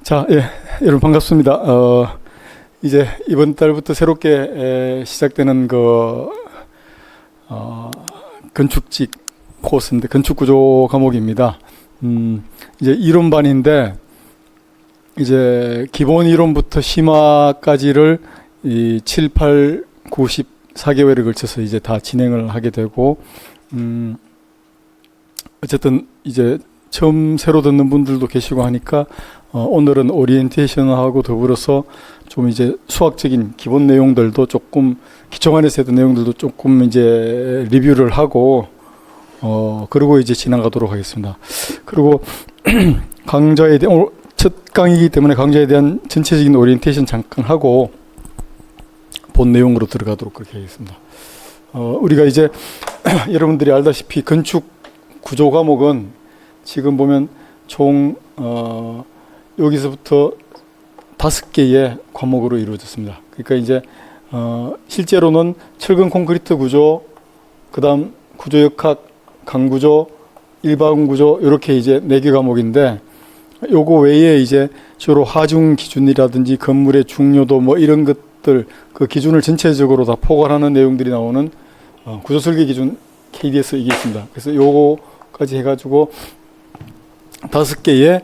자, 예, 여러분 반갑습니다. 이제 이번 달부터 새롭게 시작되는 건축직 코스인데 건축구조 과목입니다. 이제 이론반인데 이제 기본 이론부터 심화까지를 이 7, 8, 9, 10 4개월에 걸쳐서 이제 다 진행을 하게 되고 어쨌든 이제 처음 새로 듣는 분들도 계시고 하니까 오늘은 오리엔테이션하고 더불어서 좀 이제 수학적인 기본 내용들도 조금 기초반에서 했던 내용들도 조금 이제 리뷰를 하고 그리고 이제 지나가도록 하겠습니다. 그리고 강좌에 대한 첫 강의이기 때문에 강좌에 대한 전체적인 오리엔테이션 잠깐 하고 본 내용으로 들어가도록 그렇게 하겠습니다. 우리가 이제 여러분들이 알다시피 건축 구조 과목은 지금 보면 총 여기서부터 5개의 과목으로 이루어졌습니다. 그러니까 이제 실제로는 철근 콘크리트 구조, 그다음 구조역학, 강구조, 일반 구조 이렇게 이제 4개 과목인데 요거 외에 이제 주로 하중 기준이라든지 건물의 중요도 뭐 이런 것들 그 기준을 전체적으로 다 포괄하는 내용들이 나오는 구조 설계 기준 KDS 이게 있습니다. 그래서 요거까지 해가지고 5개의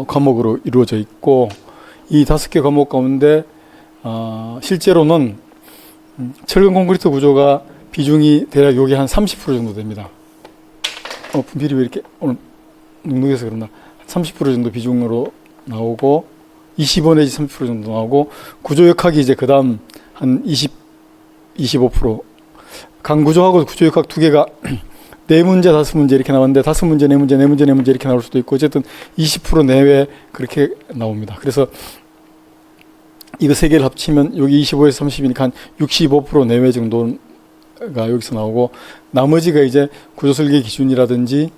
과목으로 이루어져 있고 이 5개 과목 가운데 실제로는 철근 콘크리트 구조가 비중이 대략 여기 한 30% 정도 됩니다. 분필이 왜 이렇게 오늘 눅눅해서 그런가? 30% 정도 비중으로 나오고 25 내지 30% 정도 나오고 구조역학이 이제 그 다음 한 25% 강구조하고 구조역학 두 개가 4문제, 5문제 이렇게 나왔는데 5문제, 4문제, 4문제, 4문제 이렇게 나올 수도 있고 어쨌든 20% 내외 그렇게 나옵니다. 그래서 이거 3개를 합치면 여기 25에서 30이니까 한 65% 내외 정도가 여기서 나오고 나머지가 이제 구조설계 기준이라든지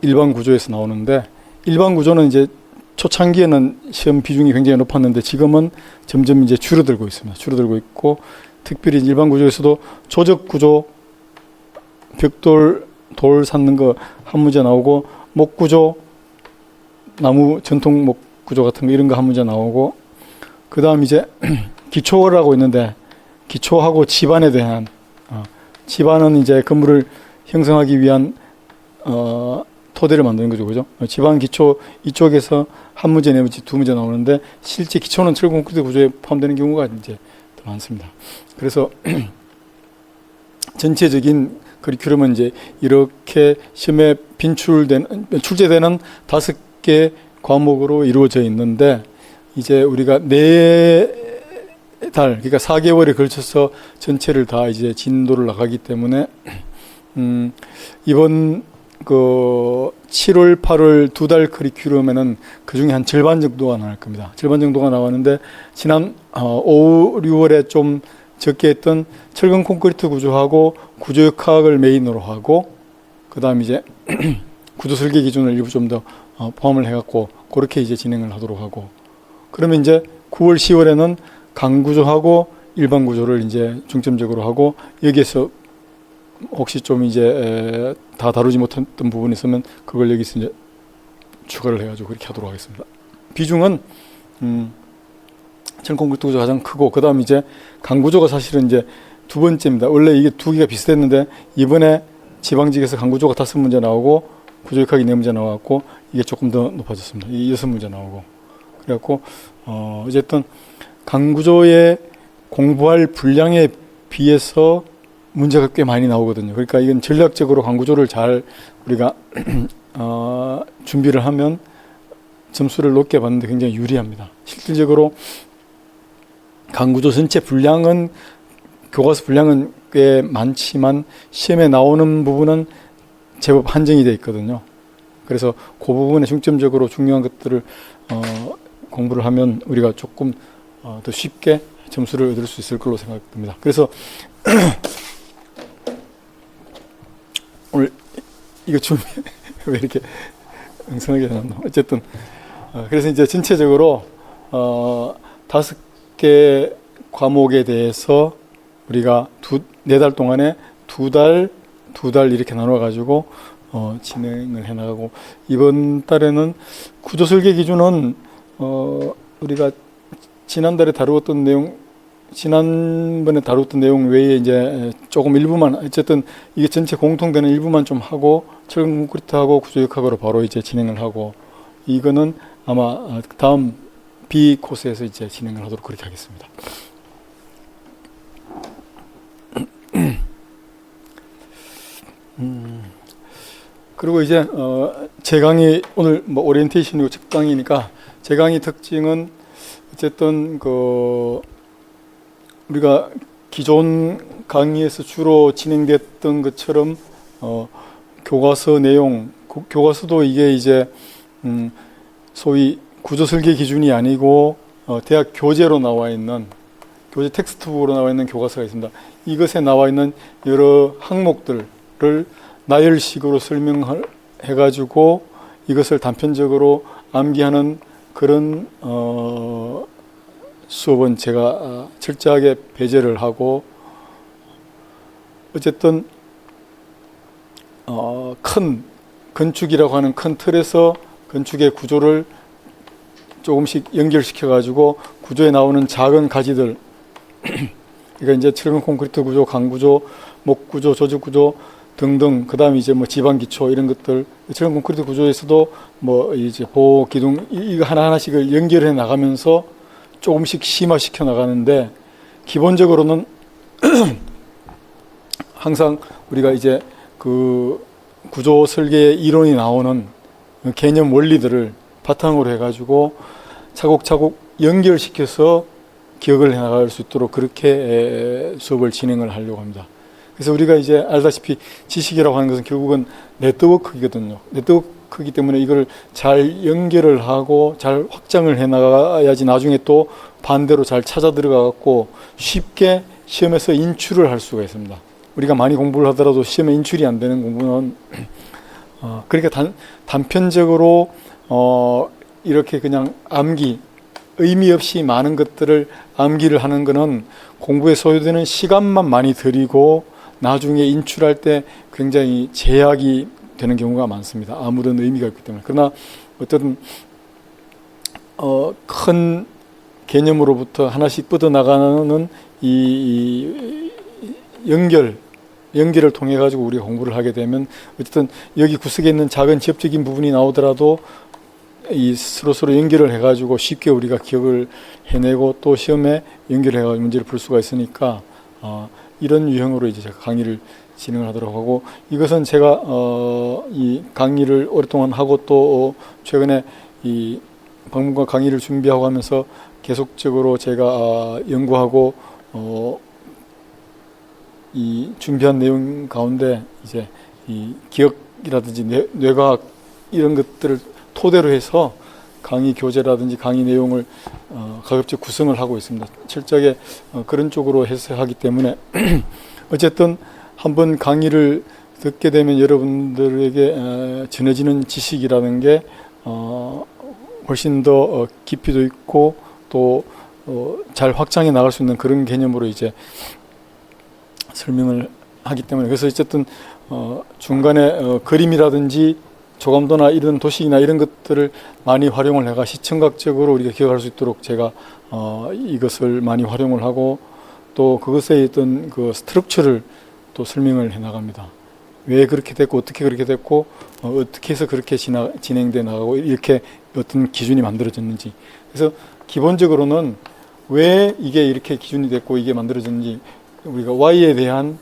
일반 구조에서 나오는데 일반 구조는 이제 초창기에는 시험 비중이 굉장히 높았는데 지금은 점점 이제 줄어들고 있습니다. 줄어들고 있고 특별히 일반 구조에서도 조적 구조, 벽돌, 돌 쌓는 거 한 문제 나오고 목구조, 나무 전통 목구조 같은 거 이런 거 한 문제 나오고 그 다음 이제 기초라고 있는데 기초하고 지반에 대한 지반은 이제 건물을 형성하기 위한 토대를 만드는 거죠, 그죠? 지반 기초 이쪽에서 한 문제, 4문제, 2문제 나오는데 실제 기초는 철근 콘크리트 구조에 포함되는 경우가 이제 더 많습니다. 그래서 전체적인 커리큘럼은 이제 이렇게 시험에 출제되는 5개 과목으로 이루어져 있는데 이제 우리가 4달, 그러니까 4개월에 걸쳐서 전체를 다 이제 진도를 나가기 때문에 이번 7월, 8월 2달 커리큘럼에는 그 중에 한 절반 정도가 나올 겁니다. 절반 정도가 나왔는데 지난 5, 6월에 좀 적게 했던 철근 콘크리트 구조하고 구조역학을 메인으로 하고 그 다음 이제 구조 설계 기준을 일부 좀 더 포함을 해갖고 그렇게 이제 진행을 하도록 하고 그러면 이제 9월, 10월에는 강구조하고 일반 구조를 이제 중점적으로 하고 여기에서 혹시 좀 이제 다 다루지 못했던 부분이 있으면 그걸 여기서 이제 추가를 해가지고 그렇게 하도록 하겠습니다. 비중은 철근 콘크리트 구조가 가장 크고 그 다음 이제 강구조가 사실은 이제 2번째입니다. 원래 이게 2개가 비슷했는데 이번에 지방직에서 강구조가 5문제 나오고 구조역학이 4문제 나왔고 이게 조금 더 높아졌습니다. 이 6문제 나오고 그래갖고 어쨌든 강구조의 공부할 분량에 비해서 문제가 꽤 많이 나오거든요. 그러니까 이건 전략적으로 강구조를 잘 우리가 준비를 하면 점수를 높게 받는데 굉장히 유리합니다. 실질적으로 강구조 전체 분량은 교과서 분량은 꽤 많지만 시험에 나오는 부분은 제법 한정이 되어 있거든요. 그래서 그 부분에 중점적으로 중요한 것들을 공부를 하면 우리가 조금 더 쉽게 점수를 얻을 수 있을 걸로 생각됩니다. 그래서 오늘 이거 준비 왜 이렇게 엉성하게 해놨나? 어쨌든 그래서 이제 전체적으로 5개 과목에 대해서 우리가 4달 동안에 2달 이렇게 나눠가지고 진행을 해나가고 이번 달에는 구조설계 기준은 우리가 지난번에 다루었던 내용 외에 이제 조금 일부만, 어쨌든 이게 전체 공통되는 일부만 좀 하고, 철근 콘크리트하고 구조역학으로 바로 이제 진행을 하고, 이거는 아마 다음 B 코스에서 이제 진행을 하도록 그렇게 하겠습니다. 그리고 이제 제 강의 오늘 뭐 오리엔테이션이고 첫 강의니까 제 강의 특징은 어쨌든 우리가 기존 강의에서 주로 진행됐던 것처럼 교과서 내용, 교과서도 이게 이제 소위 구조설계 기준이 아니고 대학 교재로 나와 있는 교재 텍스트북으로 나와 있는 교과서가 있습니다. 이것에 나와 있는 여러 항목들을 나열식으로 설명을 해가지고 이것을 단편적으로 암기하는 그런 수업은 제가 철저하게 배제를 하고, 어쨌든 큰 건축이라고 하는 큰 틀에서 건축의 구조를 조금씩 연결시켜 가지고 구조에 나오는 작은 가지들, 그러니까 이제 철근 콘크리트 구조, 강구조, 목구조, 조직구조 등등, 그 다음에 이제 뭐 지방 기초 이런 것들, 철근 콘크리트 구조에서도 뭐 이제 보호 기둥 이거 하나하나씩을 연결해 나가면서 조금씩 심화시켜 나가는데, 기본적으로는 항상 우리가 이제 그 구조 설계의 이론이 나오는 개념 원리들을 바탕으로 해가지고 차곡차곡 연결시켜서 기억을 해 나갈 수 있도록 그렇게 수업을 진행을 하려고 합니다. 그래서 우리가 이제 알다시피 지식이라고 하는 것은 결국은 네트워크이거든요. 네트워크이기 때문에 이걸 잘 연결을 하고 잘 확장을 해 나가야지 나중에 또 반대로 잘 찾아 들어가 갖고 쉽게 시험에서 인출을 할 수가 있습니다. 우리가 많이 공부를 하더라도 시험에 인출이 안 되는 공부는 그러니까 단편적으로 이렇게 그냥 암기, 의미 없이 많은 것들을 암기를 하는 것은 공부에 소요되는 시간만 많이 들이고 나중에 인출할 때 굉장히 제약이 되는 경우가 많습니다. 아무런 의미가 없기 때문에. 그러나 어쨌든 큰 개념으로부터 하나씩 뻗어나가는 이 연결을 통해 가지고 우리가 공부를 하게 되면 어쨌든 여기 구석에 있는 작은 지엽적인 부분이 나오더라도 이 서로 연결을 해가지고 쉽게 우리가 기억을 해내고 또 시험에 연결해가지고 문제를 풀 수가 있으니까 이런 유형으로 이제 제가 강의를 진행을 하도록 하고, 이것은 제가 이 강의를 오랫동안 하고 또 최근에 이 박물관 강의를 준비하고 하면서 계속적으로 제가 연구하고 이 준비한 내용 가운데 이제 이 기억이라든지 뇌과학 이런 것들을 토대로 해서 강의 교재라든지 강의 내용을 가급적 구성을 하고 있습니다. 철저하게 그런 쪽으로 해서 하기 때문에 어쨌든 한번 강의를 듣게 되면 여러분들에게 전해지는 지식이라는 게 훨씬 더 깊이도 있고 또 잘 확장해 나갈 수 있는 그런 개념으로 이제 설명을 하기 때문에, 그래서 어쨌든 중간에 그림이라든지 조감도나 이런 도식이나 이런 것들을 많이 활용을 해가 시청각적으로 우리가 기억할 수 있도록 제가 이것을 많이 활용을 하고 또 그것의 어떤 그 스트럭처를 또 설명을 해 나갑니다. 왜 그렇게 됐고 어떻게 그렇게 됐고 어떻게 해서 그렇게 진행돼 나가고 이렇게 어떤 기준이 만들어졌는지, 그래서 기본적으로는 왜 이게 이렇게 기준이 됐고 이게 만들어졌는지 우리가 Y에 대한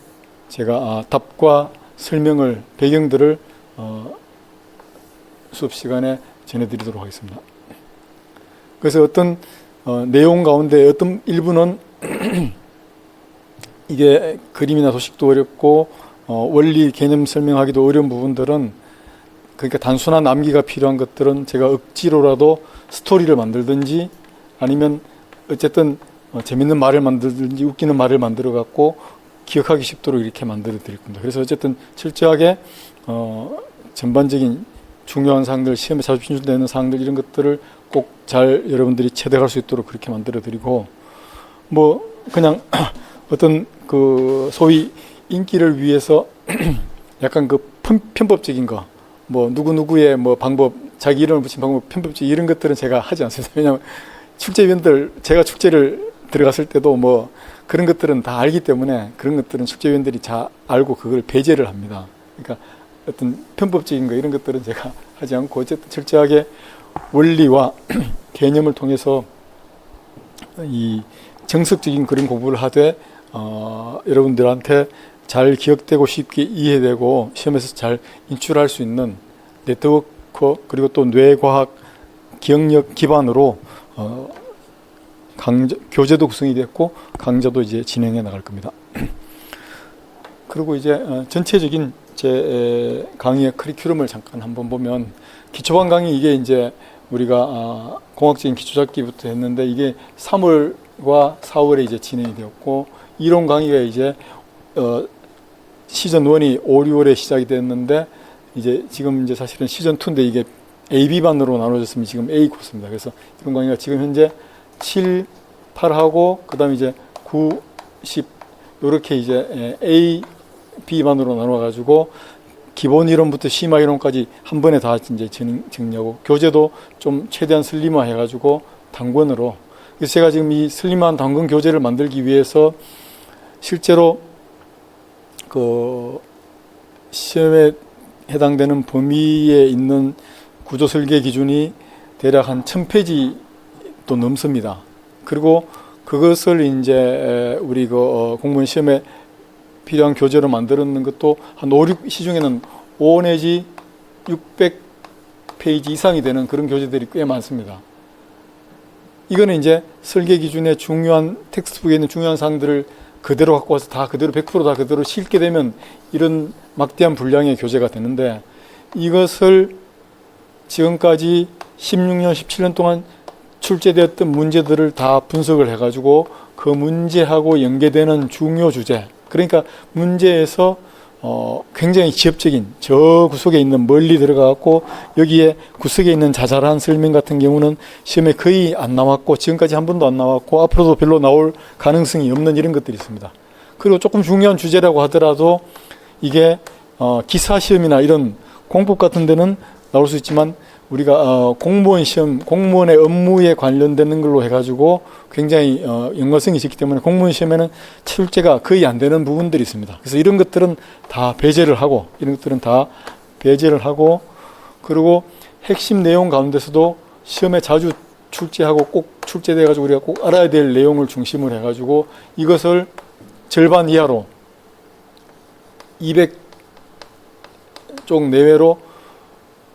제가 답과 설명을 배경들을 수업 시간에 전해드리도록 하겠습니다. 그래서 어떤 내용 가운데 어떤 일부는 이게 그림이나 도식도 어렵고 원리 개념 설명하기도 어려운 부분들은, 그러니까 단순한 암기가 필요한 것들은 제가 억지로라도 스토리를 만들든지 아니면 어쨌든 재밌는 말을 만들든지 웃기는 말을 만들어 갖고 기억하기 쉽도록 이렇게 만들어 드릴 겁니다. 그래서 어쨌든 철저하게 전반적인 중요한 사항들, 시험에 자주 진출되는 사항들 이런 것들을 꼭 잘 여러분들이 체득할 수 있도록 그렇게 만들어 드리고, 뭐 그냥 어떤 그 소위 인기를 위해서 약간 그 편법적인 거, 뭐 누구누구의 뭐 방법, 자기 이름을 붙인 방법, 편법지 이런 것들은 제가 하지 않습니다. 왜냐하면 축제위원들, 제가 축제를 들어갔을 때도 뭐 그런 것들은 다 알기 때문에 그런 것들은 축제위원들이 잘 알고 그걸 배제를 합니다. 그러니까 어떤 편법적인 거 이런 것들은 제가 하지 않고 어쨌든 철저하게 원리와 개념을 통해서 이 정석적인 그런 공부를 하되 여러분들한테 잘 기억되고 쉽게 이해되고 시험에서 잘 인출할 수 있는 네트워크 그리고 또 뇌과학 기억력 기반으로 교재도 구성이 됐고 강좌도 이제 진행해 나갈 겁니다. 그리고 이제 전체적인 제 강의의 커리큘럼을 잠깐 한번 보면 기초반 강의 이게 이제 우리가 공학적인 기초잡기부터 했는데 이게 3월과 4월에 이제 진행이 되었고 이론 강의가 이제 시즌 1이 5, 6월에 시작이 됐는데 이제 지금 이제 사실은 시즌 2인데 이게 AB반으로 나눠졌으면 지금 A 코스입니다. 그래서 이런 강의가 지금 현재 7, 8하고 그 다음에 이제 9, 10 이렇게 이제 A, B반으로 나눠가지고 기본 이론부터 심화 이론까지 한 번에 다 이제 정리하고 교재도 좀 최대한 슬림화 해가지고 단권으로. 그래서 제가 지금 이 슬림한 단권 교재를 만들기 위해서 실제로 그 시험에 해당되는 범위에 있는 구조 설계 기준이 대략 한 1000페이지도 넘습니다. 그리고 그것을 이제 우리 그 공무원 시험에 필요한 교재로 만들었는 것도 한 5, 6 시중에는 5 내지 600페이지 이상이 되는 그런 교재들이 꽤 많습니다. 이거는 이제 설계 기준의 중요한 텍스트북에 있는 중요한 사항들을 그대로 갖고 와서 다 그대로 100% 다 그대로 싣게 되면 이런 막대한 분량의 교재가 되는데 이것을 지금까지 16년, 17년 동안 출제되었던 문제들을 다 분석을 해가지고 그 문제하고 연계되는 중요 주제, 그러니까 문제에서 굉장히 지엽적인 저 구석에 있는 멀리 들어가고 여기에 구석에 있는 자잘한 설명 같은 경우는 시험에 거의 안 나왔고 지금까지 한 번도 안 나왔고 앞으로도 별로 나올 가능성이 없는 이런 것들이 있습니다. 그리고 조금 중요한 주제라고 하더라도 이게 기사 시험이나 이런 공법 같은 데는 나올 수 있지만 우리가 공무원 시험, 공무원의 업무에 관련되는 걸로 해가지고 굉장히 연관성이 있기 때문에 공무원 시험에는 출제가 거의 안 되는 부분들이 있습니다. 그래서 이런 것들은 다 배제를 하고 그리고 핵심 내용 가운데서도 시험에 자주 출제하고 꼭 출제돼가지고 우리가 꼭 알아야 될 내용을 중심으로 해가지고 이것을 절반 이하로 200쪽 내외로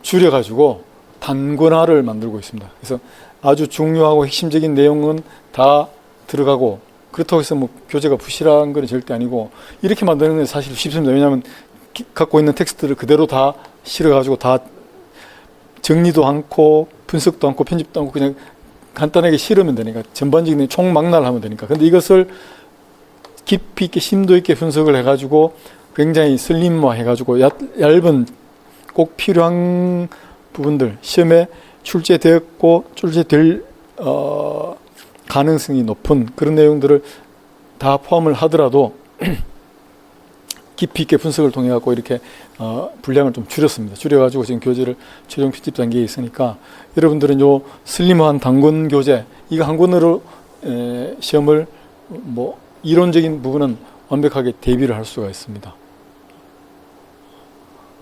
줄여가지고 단권화를 만들고 있습니다. 그래서 아주 중요하고 핵심적인 내용은 다 들어가고 그렇다고 해서 뭐 교재가 부실한 건 절대 아니고 이렇게 만드는 건 사실 쉽습니다. 왜냐하면 갖고 있는 텍스트를 그대로 다 실어가지고 다 정리도 않고 분석도 않고 편집도 않고 그냥 간단하게 실으면 되니까 전반적인 총망라를 하면 되니까. 근데 이것을 깊이 있게 심도 있게 분석을 해가지고 굉장히 슬림화 해가지고 얇은 꼭 필요한 부분들 시험에 출제되었고 출제될 가능성이 높은 그런 내용들을 다 포함을 하더라도 깊이 있게 분석을 통해 갖고 이렇게 분량을 좀 줄였습니다. 줄여가지고 지금 교재를 최종 편집 단계에 있으니까 여러분들은 요 슬림한 단권 교재 이거 한 권으로 시험을 뭐 이론적인 부분은 완벽하게 대비를 할 수가 있습니다.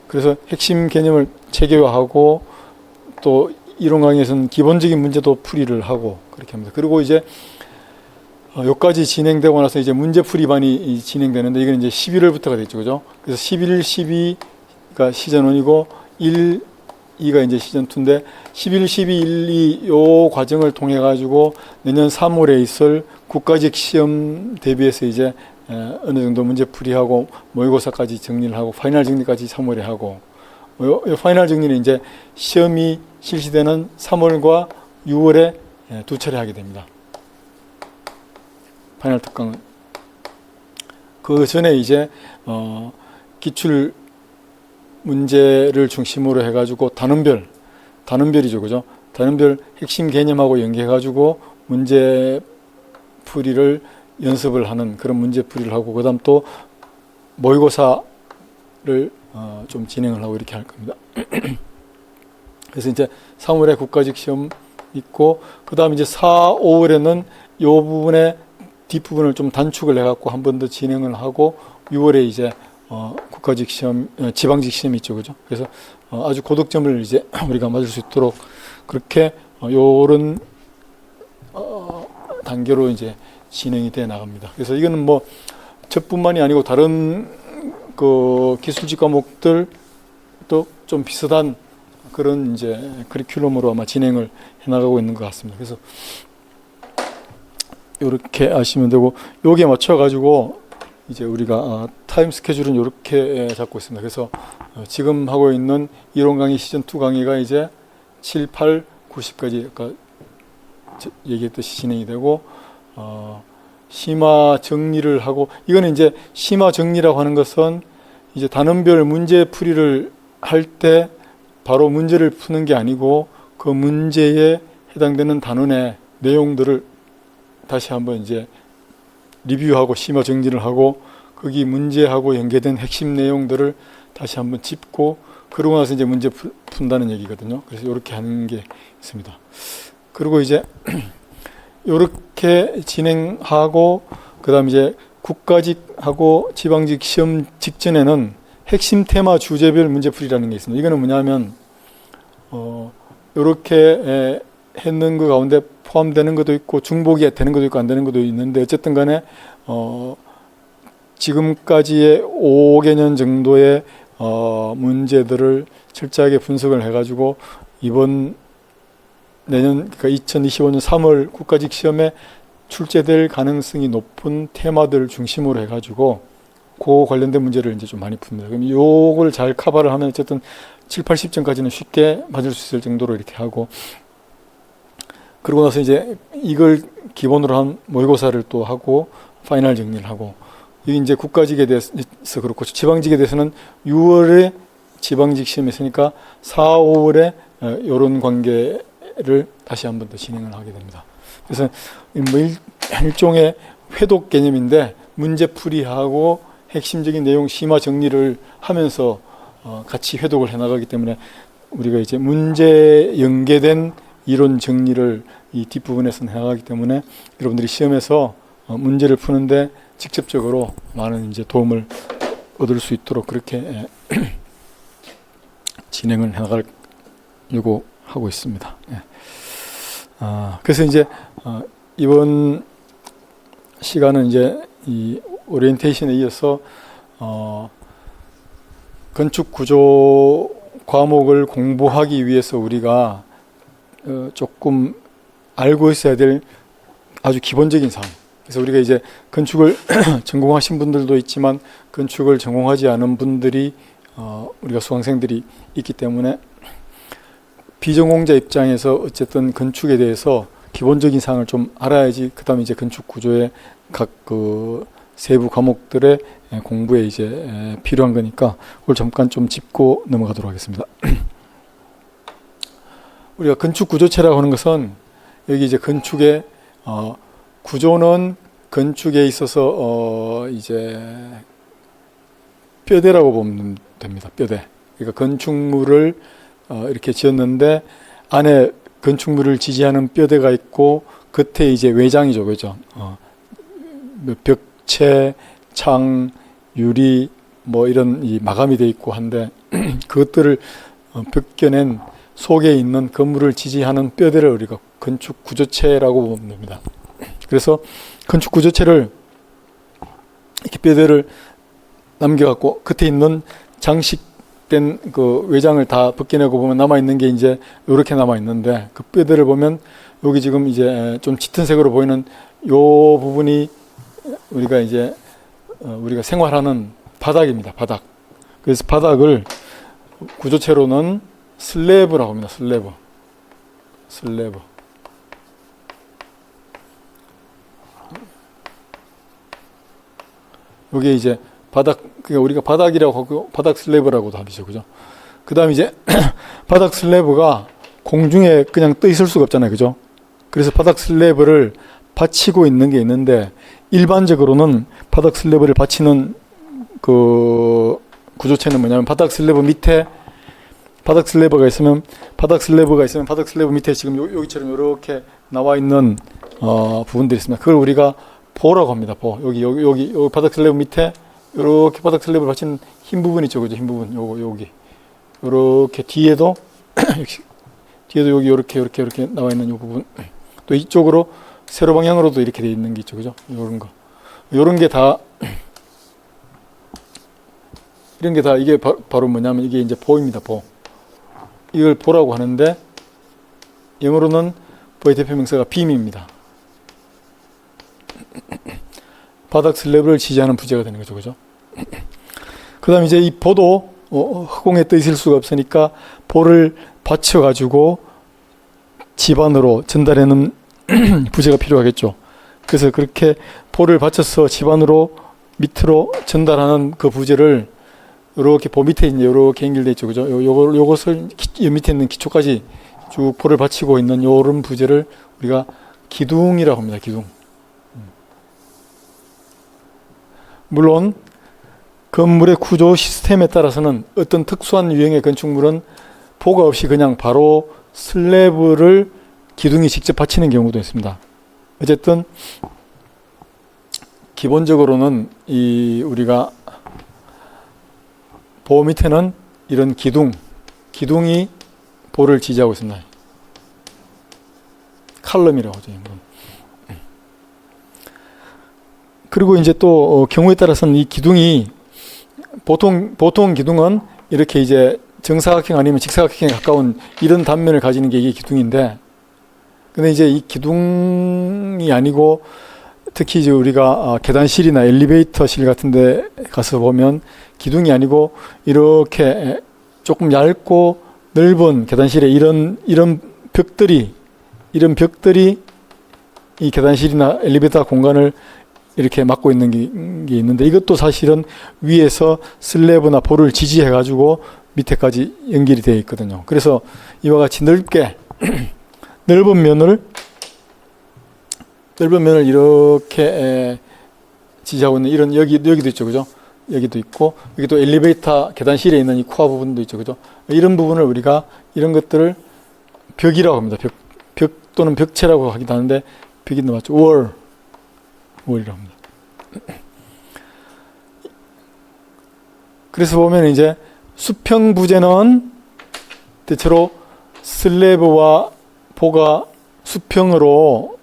그래서 핵심 개념을 체계화하고 또 이론 강의에서는 기본적인 문제도 풀이를 하고 그렇게 합니다. 그리고 이제 여기까지 진행되고 나서 이제 문제풀이반이 진행되는데 이건 이제 11월부터가 됐죠. 그죠? 그래서 11, 12가 시즌 1이고 1, 2가 이제 시즌 2인데 11, 12, 1, 2 요 과정을 통해 가지고 내년 3월에 있을 국가직 시험 대비해서 이제 어느 정도 문제풀이하고 모의고사까지 정리를 하고 파이널 정리까지 3월에 하고 요 파이널 정리는 이제 시험이 실시되는 3월과 6월에 두 차례 하게 됩니다. 파이널 특강은 그 전에 이제 기출 문제를 중심으로 해가지고 단원별이죠, 그죠? 단원별 핵심 개념하고 연계해가지고 문제풀이를 연습을 하는 그런 문제풀이를 하고 그다음 또 모의고사를 좀 진행을 하고 이렇게 할 겁니다. 그래서 이제 3월에 국가직 시험 있고, 그 다음 이제 4, 5월에는 이 부분에 뒷부분을 좀 단축을 해갖고 한 번 더 진행을 하고, 6월에 이제 국가직 시험, 지방직 시험이 있죠, 그죠? 그래서 아주 고득점을 이제 우리가 맞을 수 있도록 그렇게 요런 단계로 이제 진행이 돼 나갑니다. 그래서 이거는 뭐 저뿐만이 아니고 다른 그 기술직 과목들도 좀 비슷한 그런 이제 커리큘럼으로 아마 진행을 해나가고 있는 것 같습니다. 그래서 이렇게 아시면 되고, 여기에 맞춰 가지고 이제 우리가 타임 스케줄은 이렇게 잡고 있습니다. 그래서 지금 하고 있는 이론 강의 시즌 2 강의가 이제 7, 8, 90까지 아까 얘기했듯이 진행이 되고, 심화 정리를 하고, 이거는 이제 심화 정리라고 하는 것은 이제 단원별 문제 풀이를 할 때 바로 문제를 푸는 게 아니고, 그 문제에 해당되는 단원의 내용들을 다시 한번 이제 리뷰하고 심화 정리를 하고, 거기 문제하고 연계된 핵심 내용들을 다시 한번 짚고, 그러고 나서 이제 문제 푼다는 얘기거든요. 그래서 이렇게 하는 게 있습니다. 그리고 이제 이렇게 진행하고, 그 다음 이제 국가직하고 지방직 시험 직전에는 핵심 테마 주제별 문제풀이라는 게 있습니다. 이거는 뭐냐면 이렇게 했는 것 가운데 포함되는 것도 있고 중복이 되는 것도 있고 안 되는 것도 있는데, 어쨌든 간에 지금까지의 5개년 정도의 문제들을 철저하게 분석을 해가지고 이번 내년, 그러니까 2025년 3월 국가직 시험에 출제될 가능성이 높은 테마들을 중심으로 해가지고 그 관련된 문제를 이제 좀 많이 풉니다. 그럼 요걸 잘 커버를 하면 어쨌든 7, 80점까지는 쉽게 맞을 수 있을 정도로 이렇게 하고, 그러고 나서 이제 이걸 기본으로 한 모의고사를 또 하고 파이널 정리를 하고, 이게 이제 국가직에 대해서 그렇고, 지방직에 대해서는 6월에 지방직 시험이 있으니까 4, 5월에 이런 관계를 다시 한 번 더 진행을 하게 됩니다. 그래서 뭐 일종의 회독 개념인데, 문제풀이하고 핵심적인 내용 심화 정리를 하면서 같이 회독을 해나가기 때문에 우리가 이제 문제 연계된 이론 정리를 이 뒷부분에서 해나가기 때문에 여러분들이 시험에서 문제를 푸는데 직접적으로 많은 이제 도움을 얻을 수 있도록 그렇게 진행을 해나가려고 하고 있습니다. 그래서 이제 이번 시간은 이제 이 오리엔테이션에 이어서 건축 구조 과목을 공부하기 위해서 우리가 조금 알고 있어야 될 아주 기본적인 사항. 그래서 우리가 이제 건축을 전공하신 분들도 있지만 건축을 전공하지 않은 분들이 우리가 수강생들이 있기 때문에 비전공자 입장에서 어쨌든 건축에 대해서 기본적인 사항을 좀 알아야지 그 다음에 이제 건축 구조의 각 그 세부 과목들의 공부에 이제 필요한 거니까 그걸 잠깐 좀 짚고 넘어가도록 하겠습니다. 우리가 건축 구조체라고 하는 것은 여기 이제 건축의 구조는 건축에 있어서 이제 뼈대라고 보면 됩니다. 뼈대. 그러니까 건축물을 이렇게 지었는데 안에 건축물을 지지하는 뼈대가 있고 겉에 이제 외장이죠, 외장. 벽체, 창, 유리 뭐 이런 이 마감이 돼 있고 한데 그것들을 벗겨낸 속에 있는 건물을 지지하는 뼈대를 우리가 건축 구조체라고 보면 됩니다. 그래서 건축 구조체를 이렇게 뼈대를 남겨갖고 겉에 있는 장식된 그 외장을 다 벗겨내고 보면 남아 있는 게 이제 이렇게 남아 있는데, 그 뼈대를 보면 여기 지금 이제 좀 짙은 색으로 보이는 요 부분이 우리가 이제 우리가 생활하는 바닥입니다. 바닥. 그래서 바닥을 구조체로는 슬래브라고 합니다. 슬래브. 슬래브. 여기 이제 바닥, 그러니까 우리가 바닥이라고 하고 바닥 슬래브라고도 하죠. 그죠? 그 다음에 이제 바닥 슬래브가 공중에 그냥 떠 있을 수가 없잖아요. 그죠? 그래서 바닥 슬래브를 받치고 있는 게 있는데, 일반적으로는 바닥 슬래브를 받치는 그 구조체는 뭐냐면 바닥 슬래브 밑에 바닥 슬래브가 있으면 바닥 슬래브 밑에 지금 여기처럼 이렇게 나와 있는 부분들이 있습니다. 그걸 우리가 보라고 합니다. 보. 여기 바닥 슬래브 밑에 이렇게 바닥 슬래브를 받치는 흰 부분 있죠, 그죠? 흰 부분 여기 이렇게 뒤에도 여기 이렇게 나와 있는 이 부분, 또 이쪽으로 세로 방향으로도 이렇게 돼 있는 게 있죠, 그죠? 이런 게 다 이게 바로 뭐냐면 이게 이제 보입니다. 보. 이걸 보라고 하는데 영어로는 보의 대표명사가 빔입니다. 바닥 슬래브를 지지하는 부재가 되는 거죠, 그죠? 그 다음 이제 이 보도 허공에 떠 있을 수가 없으니까 보를 받쳐가지고 집안으로 전달하는 부재가 필요하겠죠. 그래서 그렇게 보를 받쳐서 집안으로 밑으로 전달하는 그 부재를 이렇게 보 밑에 이제 이렇게 연결되어 있죠, 그죠? 요것을 밑에 있는 기초까지 쭉 보를 받치고 있는 요런 부재를 우리가 기둥이라고 합니다. 기둥. 물론 건물의 구조 시스템에 따라서는 어떤 특수한 유형의 건축물은 보가 없이 그냥 바로 슬래브를 기둥이 직접 받치는 경우도 있습니다. 어쨌든 기본적으로는 우리가 보 밑에는 이런 기둥이 보를 지지하고 있습니다. 칼럼이라고 하죠. 그리고 이제 또 경우에 따라서는 이 기둥이 보통 기둥은 이렇게 이제 정사각형 아니면 직사각형에 가까운 이런 단면을 가지는 게 이게 기둥인데, 근데 이제 이 기둥이 아니고 특히 이제 우리가 계단실이나 엘리베이터실 같은 데 가서 보면 기둥이 아니고 이렇게 조금 얇고 넓은 계단실에 이런 벽들이 이 계단실이나 엘리베이터 공간을 이렇게 막고 있는 게 있는데, 이것도 사실은 위에서 슬래브나 보를 지지해 가지고 밑에까지 연결이 되어 있거든요. 그래서 이와 같이 넓게 넓은 면을 이렇게 지지하고 있는 이런 여기도 있죠, 그죠? 여기도 있고, 여기 또 엘리베이터 계단실에 있는 이 코어 부분도 있죠, 그죠? 이런 부분을 우리가 이런 것들을 벽이라고 합니다. 벽 또는 벽체라고 하기도 하는데, 벽이 맞죠? 월이라고 합니다. 그래서 보면 이제 수평 부재는 대체로 슬래브와 보가 수평으로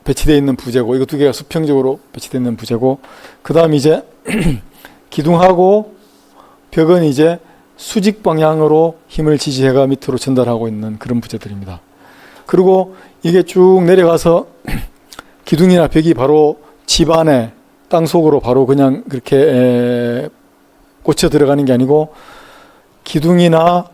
배치되어 있는 부재고, 이거 두 개가 수평적으로 배치되어 있는 부재고, 그 다음 이제 기둥하고 벽은 이제 수직 방향으로 힘을 지지해가 밑으로 전달하고 있는 그런 부재들입니다. 그리고 이게 쭉 내려가서 기둥이나 벽이 바로 집 안에 땅 속으로 바로 그냥 그렇게 꽂혀 들어가는 게 아니고, 기둥이나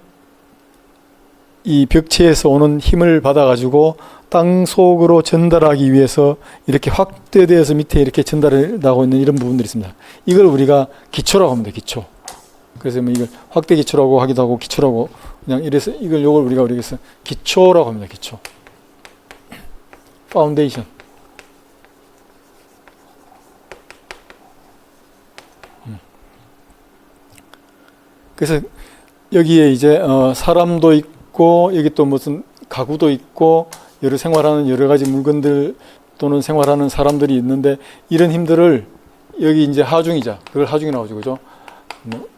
이 벽체에서 오는 힘을 받아가지고 땅 속으로 전달하기 위해서 이렇게 확대되어서 밑에 이렇게 전달을 하고 있는 이런 부분들이 있습니다. 이걸 우리가 기초라고 합니다. 기초. 그래서 뭐 이걸 확대 기초라고 하기도 하고 기초라고 그냥 이래서 요걸 우리가 그래서 기초라고 합니다. 기초. 파운데이션. 그래서 여기에 이제 사람도 있고, 여기 또 무슨 가구도 있고, 생활하는 여러 가지 물건들 또는 생활하는 사람들이 있는데, 이런 힘들을 여기 이제 하중이자, 그걸 하중이라고 하죠, 그죠?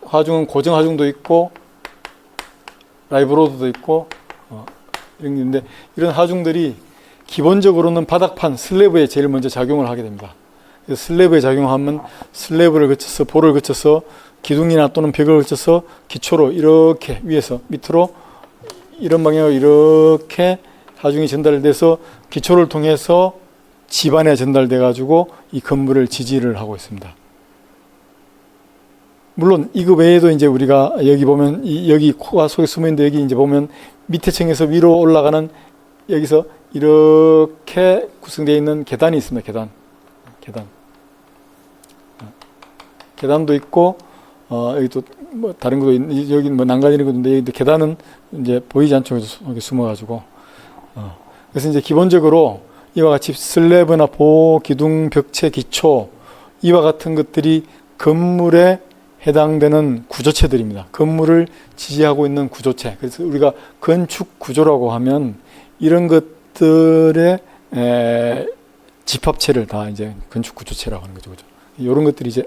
하중은 고정 하중도 있고, 라이브 로드도 있고, 이런 게 있는데, 이런 하중들이 기본적으로는 바닥판 슬래브에 제일 먼저 작용을 하게 됩니다. 그래서 슬래브에 작용하면 슬래브를 거쳐서 볼을 거쳐서 기둥이나 또는 벽을 거쳐서 기초로 이렇게 위에서 밑으로 이런 방향으로 이렇게 하중이 전달돼서 기초를 통해서 집안에 전달돼 가지고 이 건물을 지지를 하고 있습니다. 물론 이거 외에도 이제 우리가 여기 보면 여기 코가 속에 숨어 있는데, 여기 이제 보면 밑에 층에서 위로 올라가는 여기서 이렇게 구성되어 있는 계단이 있습니다. 계단도 있고, 여기 또 뭐 다른 것도 여기 뭐 난간이는 것인데, 여기 계단은 이제 보이지 않죠. 여기 숨어가지고. 그래서 이제 기본적으로 이와 같이 슬래브나 보, 기둥, 벽체, 기초, 이와 같은 것들이 건물의 해당되는 구조체들입니다. 건물을 지지하고 있는 구조체. 그래서 우리가 건축 구조라고 하면 이런 것들의 집합체를 다 이제 건축 구조체라고 하는 거죠. 그죠? 이런 것들이 이제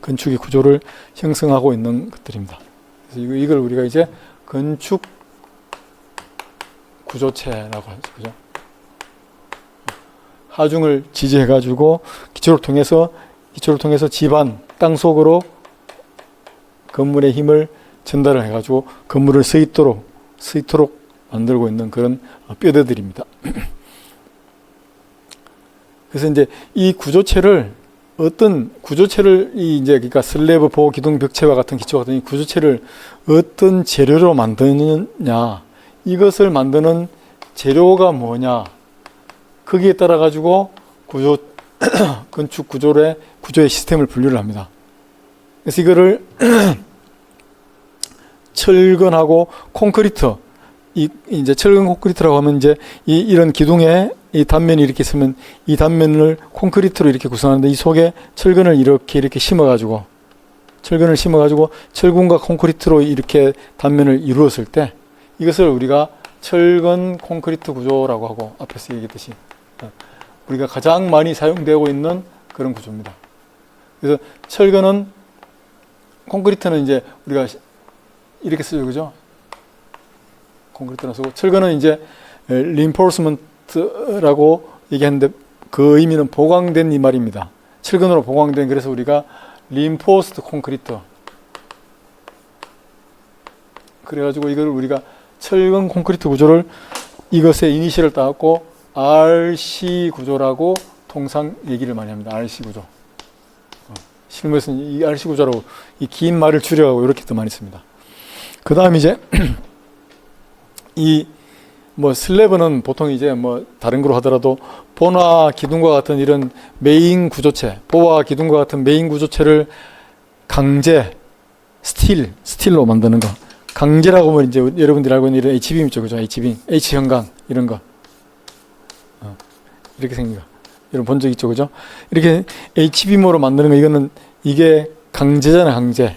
건축의 구조를 형성하고 있는 것들입니다. 그래서 이걸 우리가 이제 건축 구조체라고 하죠. 그죠? 하중을 지지해가지고 기초를 통해서 집안, 땅 속으로 건물의 힘을 전달을 해가지고 건물을 서 있도록 만들고 있는 그런 뼈대들입니다. 그래서 이제 이 구조체를 그러니까 슬래브, 보호, 기둥, 벽체와 같은 기초 같은 이 구조체를 어떤 재료로 만드느냐, 이것을 만드는 재료가 뭐냐, 거기에 따라 가지고 건축 구조의 시스템을 분류를 합니다. 그래서 이거를 철근하고 콘크리트, 이제 철근 콘크리트라고 하면 이제 이런 기둥에 이 단면이 이렇게 있으면 이 단면을 콘크리트로 이렇게 구성하는데 이 속에 철근을 이렇게 심어가지고 철근과 콘크리트로 이렇게 단면을 이루었을 때 이것을 우리가 철근 콘크리트 구조라고 하고, 앞에서 얘기했듯이 우리가 가장 많이 사용되고 있는 그런 구조입니다. 그래서 콘크리트는 이제 우리가 이렇게 쓰죠, 그죠? 콘크리트는 쓰고, 철근은 이제 reinforcement라고 얘기하는데 그 의미는 보강된 이 말입니다. 철근으로 보강된, 그래서 우리가 reinforced 콘크리트. 그래가지고 이걸 우리가 철근 콘크리트 구조를 이것의 이니셜을 따갖고 RC 구조라고 통상 얘기를 많이 합니다. RC 구조. 실무에서는 이 RC 구조라고 이 긴 말을 줄여가고 이렇게도 많이 씁니다. 그 다음 이제 슬래브는 보통 이제 다른 거로 하더라도 보나 기둥과 같은 이런 메인 구조체, 보와 기둥과 같은 메인 구조체를 강제, 스틸로 만드는 거. 강제라고 하면 이제 여러분들이 알고 있는 이런 H빔 있죠, 그죠? H형광, 이런 거. 이렇게 생긴 거. 여러분 본 적 있죠, 그죠? 이렇게 H빔으로 만드는 거, 이게 강제잖아요, 강제.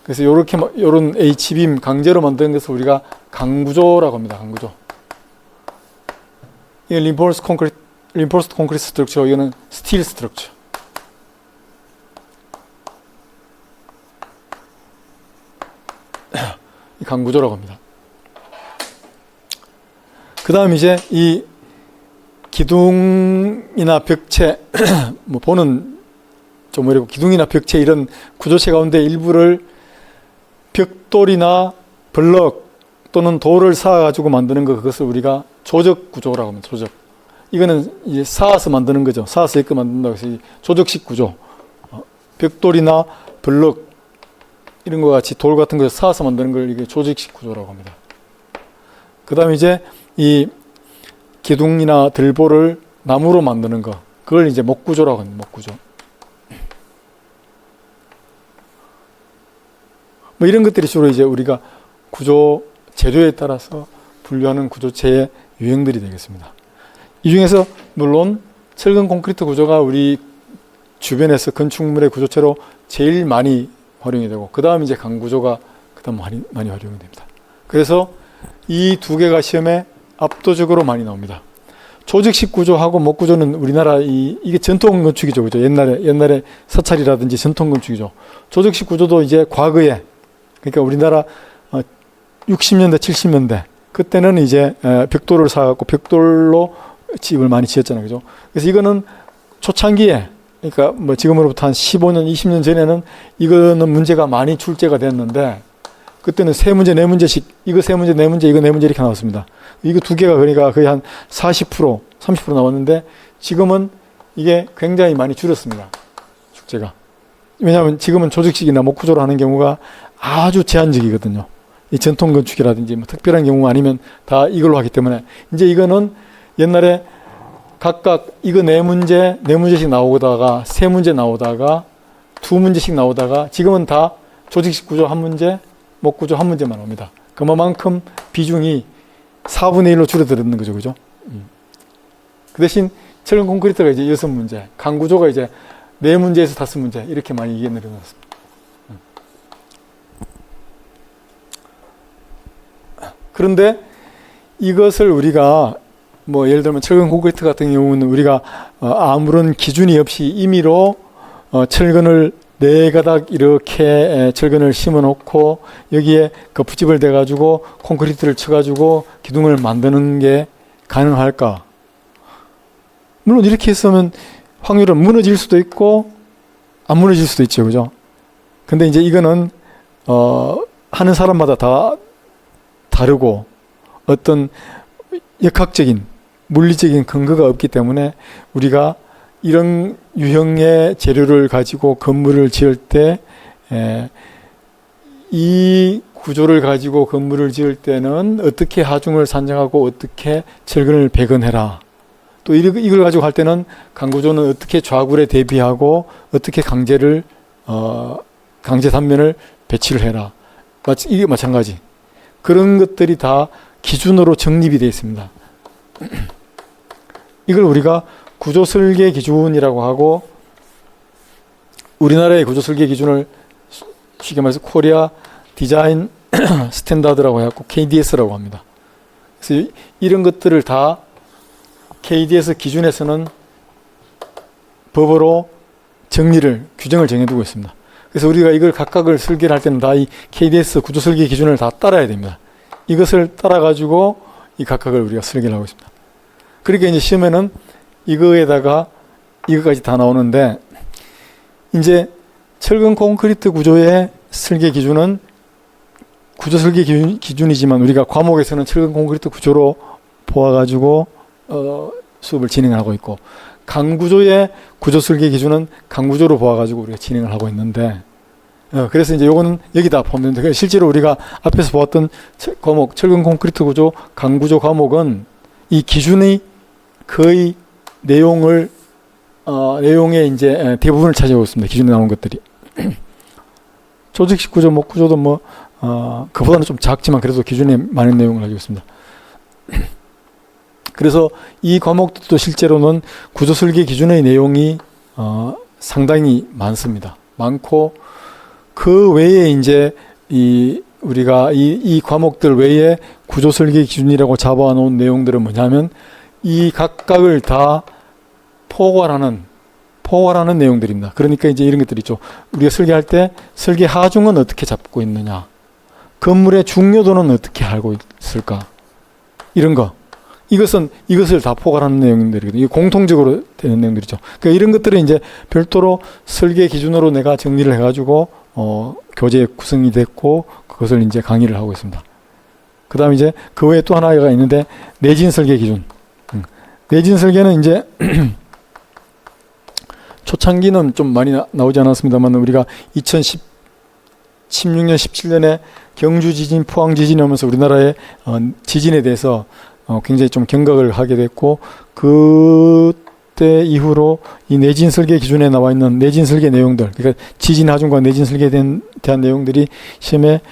그래서 요런 H빔 강제로 만드는 것을 우리가 강구조라고 합니다, 강구조. 이게 reinforced concrete structure, 이거는 steel structure. 이 강구조라고 합니다. 그 다음 이제 이 기둥이나 벽체, 보는 좀 어렵고, 기둥이나 벽체 이런 구조체 가운데 일부를 벽돌이나 블럭 또는 돌을 쌓아가지고 만드는 거, 그것을 우리가 조적 구조라고 합니다. 조적. 이거는 이제 쌓아서 만드는 거죠. 쌓아서 이렇게 만든다고 해서 조적식 구조. 벽돌이나 블럭 이런 거 같이 돌 같은 거 쌓아서 만드는 걸 이게 조적식 구조라고 합니다. 그 다음에 이제 이 기둥이나 들보를 나무로 만드는 거, 그걸 이제 목구조라고 합니다. 목구조. 이런 것들이 주로 이제 우리가 구조 재료에 따라서 분류하는 구조체의 유형들이 되겠습니다. 이 중에서 물론 철근 콘크리트 구조가 우리 주변에서 건축물의 구조체로 제일 많이 활용이 되고, 그 다음 이제 강구조가 그다음 많이 활용이 됩니다. 그래서 이 두 개가 시험에 압도적으로 많이 나옵니다. 조직식 구조하고 목구조는 우리나라 이게 전통 건축이죠, 그죠? 옛날에 사찰이라든지 전통 건축이죠. 조직식 구조도 이제 과거에, 그러니까 우리나라 60년대, 70년대 그때는 이제 벽돌을 사갖고 벽돌로 집을 많이 지었잖아요, 그죠? 그래서 이거는 초창기에, 그러니까 지금으로부터 한 15년, 20년 전에는 이거는 문제가 많이 출제가 됐는데, 그때는 세 문제, 네 문제씩, 이거 세 문제, 네 문제, 이거 네 문제 이렇게 나왔습니다. 이거 두 개가 그러니까 거의 한 40%, 30% 나왔는데, 지금은 이게 굉장히 많이 줄었습니다. 숙제가. 왜냐하면 지금은 조직식이나 목구조로 하는 경우가 아주 제한적이거든요. 이 전통 건축이라든지 특별한 경우 아니면 다 이걸로 하기 때문에, 이제 이거는 옛날에 각각 이거 네 문제씩 나오다가 세 문제 나오다가 두 문제씩 나오다가 지금은 다 조직식 구조 한 문제, 목구조 한 문제만 옵니다. 그만큼 비중이 4분의 1로 줄어드는 거죠, 그죠? 그 대신 철근 콘크리트가 이제 6문제, 강구조가 이제 4문제에서 5문제 이렇게 많이 이게 늘어났습니다. 그런데 이것을 우리가 뭐 예를 들면 철근 콘크리트 같은 경우는 우리가 아무런 기준이 없이 임의로 철근을 네 가닥 이렇게 철근을 심어 놓고 여기에 덧붙집을 대 가지고 콘크리트를 쳐 가지고 기둥을 만드는 게 가능할까? 물론 이렇게 했으면 확률은 무너질 수도 있고 안 무너질 수도 있죠. 그죠? 근데 이제 이거는 하는 사람마다 다 다르고 어떤 역학적인 물리적인 근거가 없기 때문에 우리가 이런 유형의 재료를 가지고 건물을 지을 때 이 구조를 가지고 건물을 지을 때는 어떻게 하중을 산정하고 어떻게 철근을 배건해라. 또 이걸 가지고 할 때는 강구조는 어떻게 좌굴에 대비하고 어떻게 강제 단면을 배치를 해라. 이게 마찬가지. 그런 것들이 다 기준으로 정립이 되어 있습니다. 이걸 우리가 구조설계 기준이라고 하고 우리나라의 구조설계 기준을 쉽게 말해서 코리아 디자인 스탠다드라고 해갖고 KDS라고 합니다. 그래서 이런 것들을 다 KDS 기준에서는 법으로 규정을 정해두고 있습니다. 그래서 우리가 이걸 각각을 설계를 할 때는 다 이 KDS 구조설계 기준을 다 따라야 됩니다. 이것을 따라가지고 이 각각을 우리가 설계를 하고 있습니다. 그러니까 이제 시험에는 이거에다가 이거까지 다 나오는데 이제 철근 콘크리트 구조의 설계 기준은 구조 설계 기준이지만 우리가 과목에서는 철근 콘크리트 구조로 보아가지고 수업을 진행하고 있고 강구조의 구조 설계 기준은 강구조로 보아가지고 우리가 진행을 하고 있는데 그래서 이제 요거는 여기다 포함되는데 실제로 우리가 앞에서 보았던 과목 철근 콘크리트 구조 강구조 과목은 이 기준의 거의 내용의 이제 대부분을 차지하고 있습니다. 기준에 나온 것들이. 조직식 구조, 목구조도 그보다는 좀 작지만 그래도 기준에 많은 내용을 가지고 있습니다. 그래서 이 과목도 실제로는 구조 설계 기준의 내용이 상당히 많습니다. 많고 그 외에 이제 우리가 이 과목들 외에 구조 설계 기준이라고 잡아놓은 내용들은 뭐냐면 이 각각을 다 포괄하는 내용들입니다. 그러니까 이제 이런 것들이 있죠. 우리가 설계할 때 설계 하중은 어떻게 잡고 있느냐, 건물의 중요도는 어떻게 알고 있을까, 이런 거. 이것을 다 포괄하는 내용들이거든요. 이게 공통적으로 되는 내용들이죠. 그러니까 이런 것들을 이제 별도로 설계 기준으로 내가 정리를 해가지고 교재 구성이 됐고 그것을 이제 강의를 하고 있습니다. 그 다음에 이제 그 외에 또 하나가 있는데 내진 설계 기준. 내진 설계는 이제 초창기는 좀 많이 나오지 않았습니다만 우리가 2016년, 17년에 경주 지진, 포항 지진이 오면서 우리나라의 지진에 대해서 굉장히 좀 경각을 하게 됐고 그때 이후로 이 내진 설계 기준에 나와 있는 내진 설계 내용들, 그러니까 지진 하중과 내진 설계에 대한 내용들이 시험에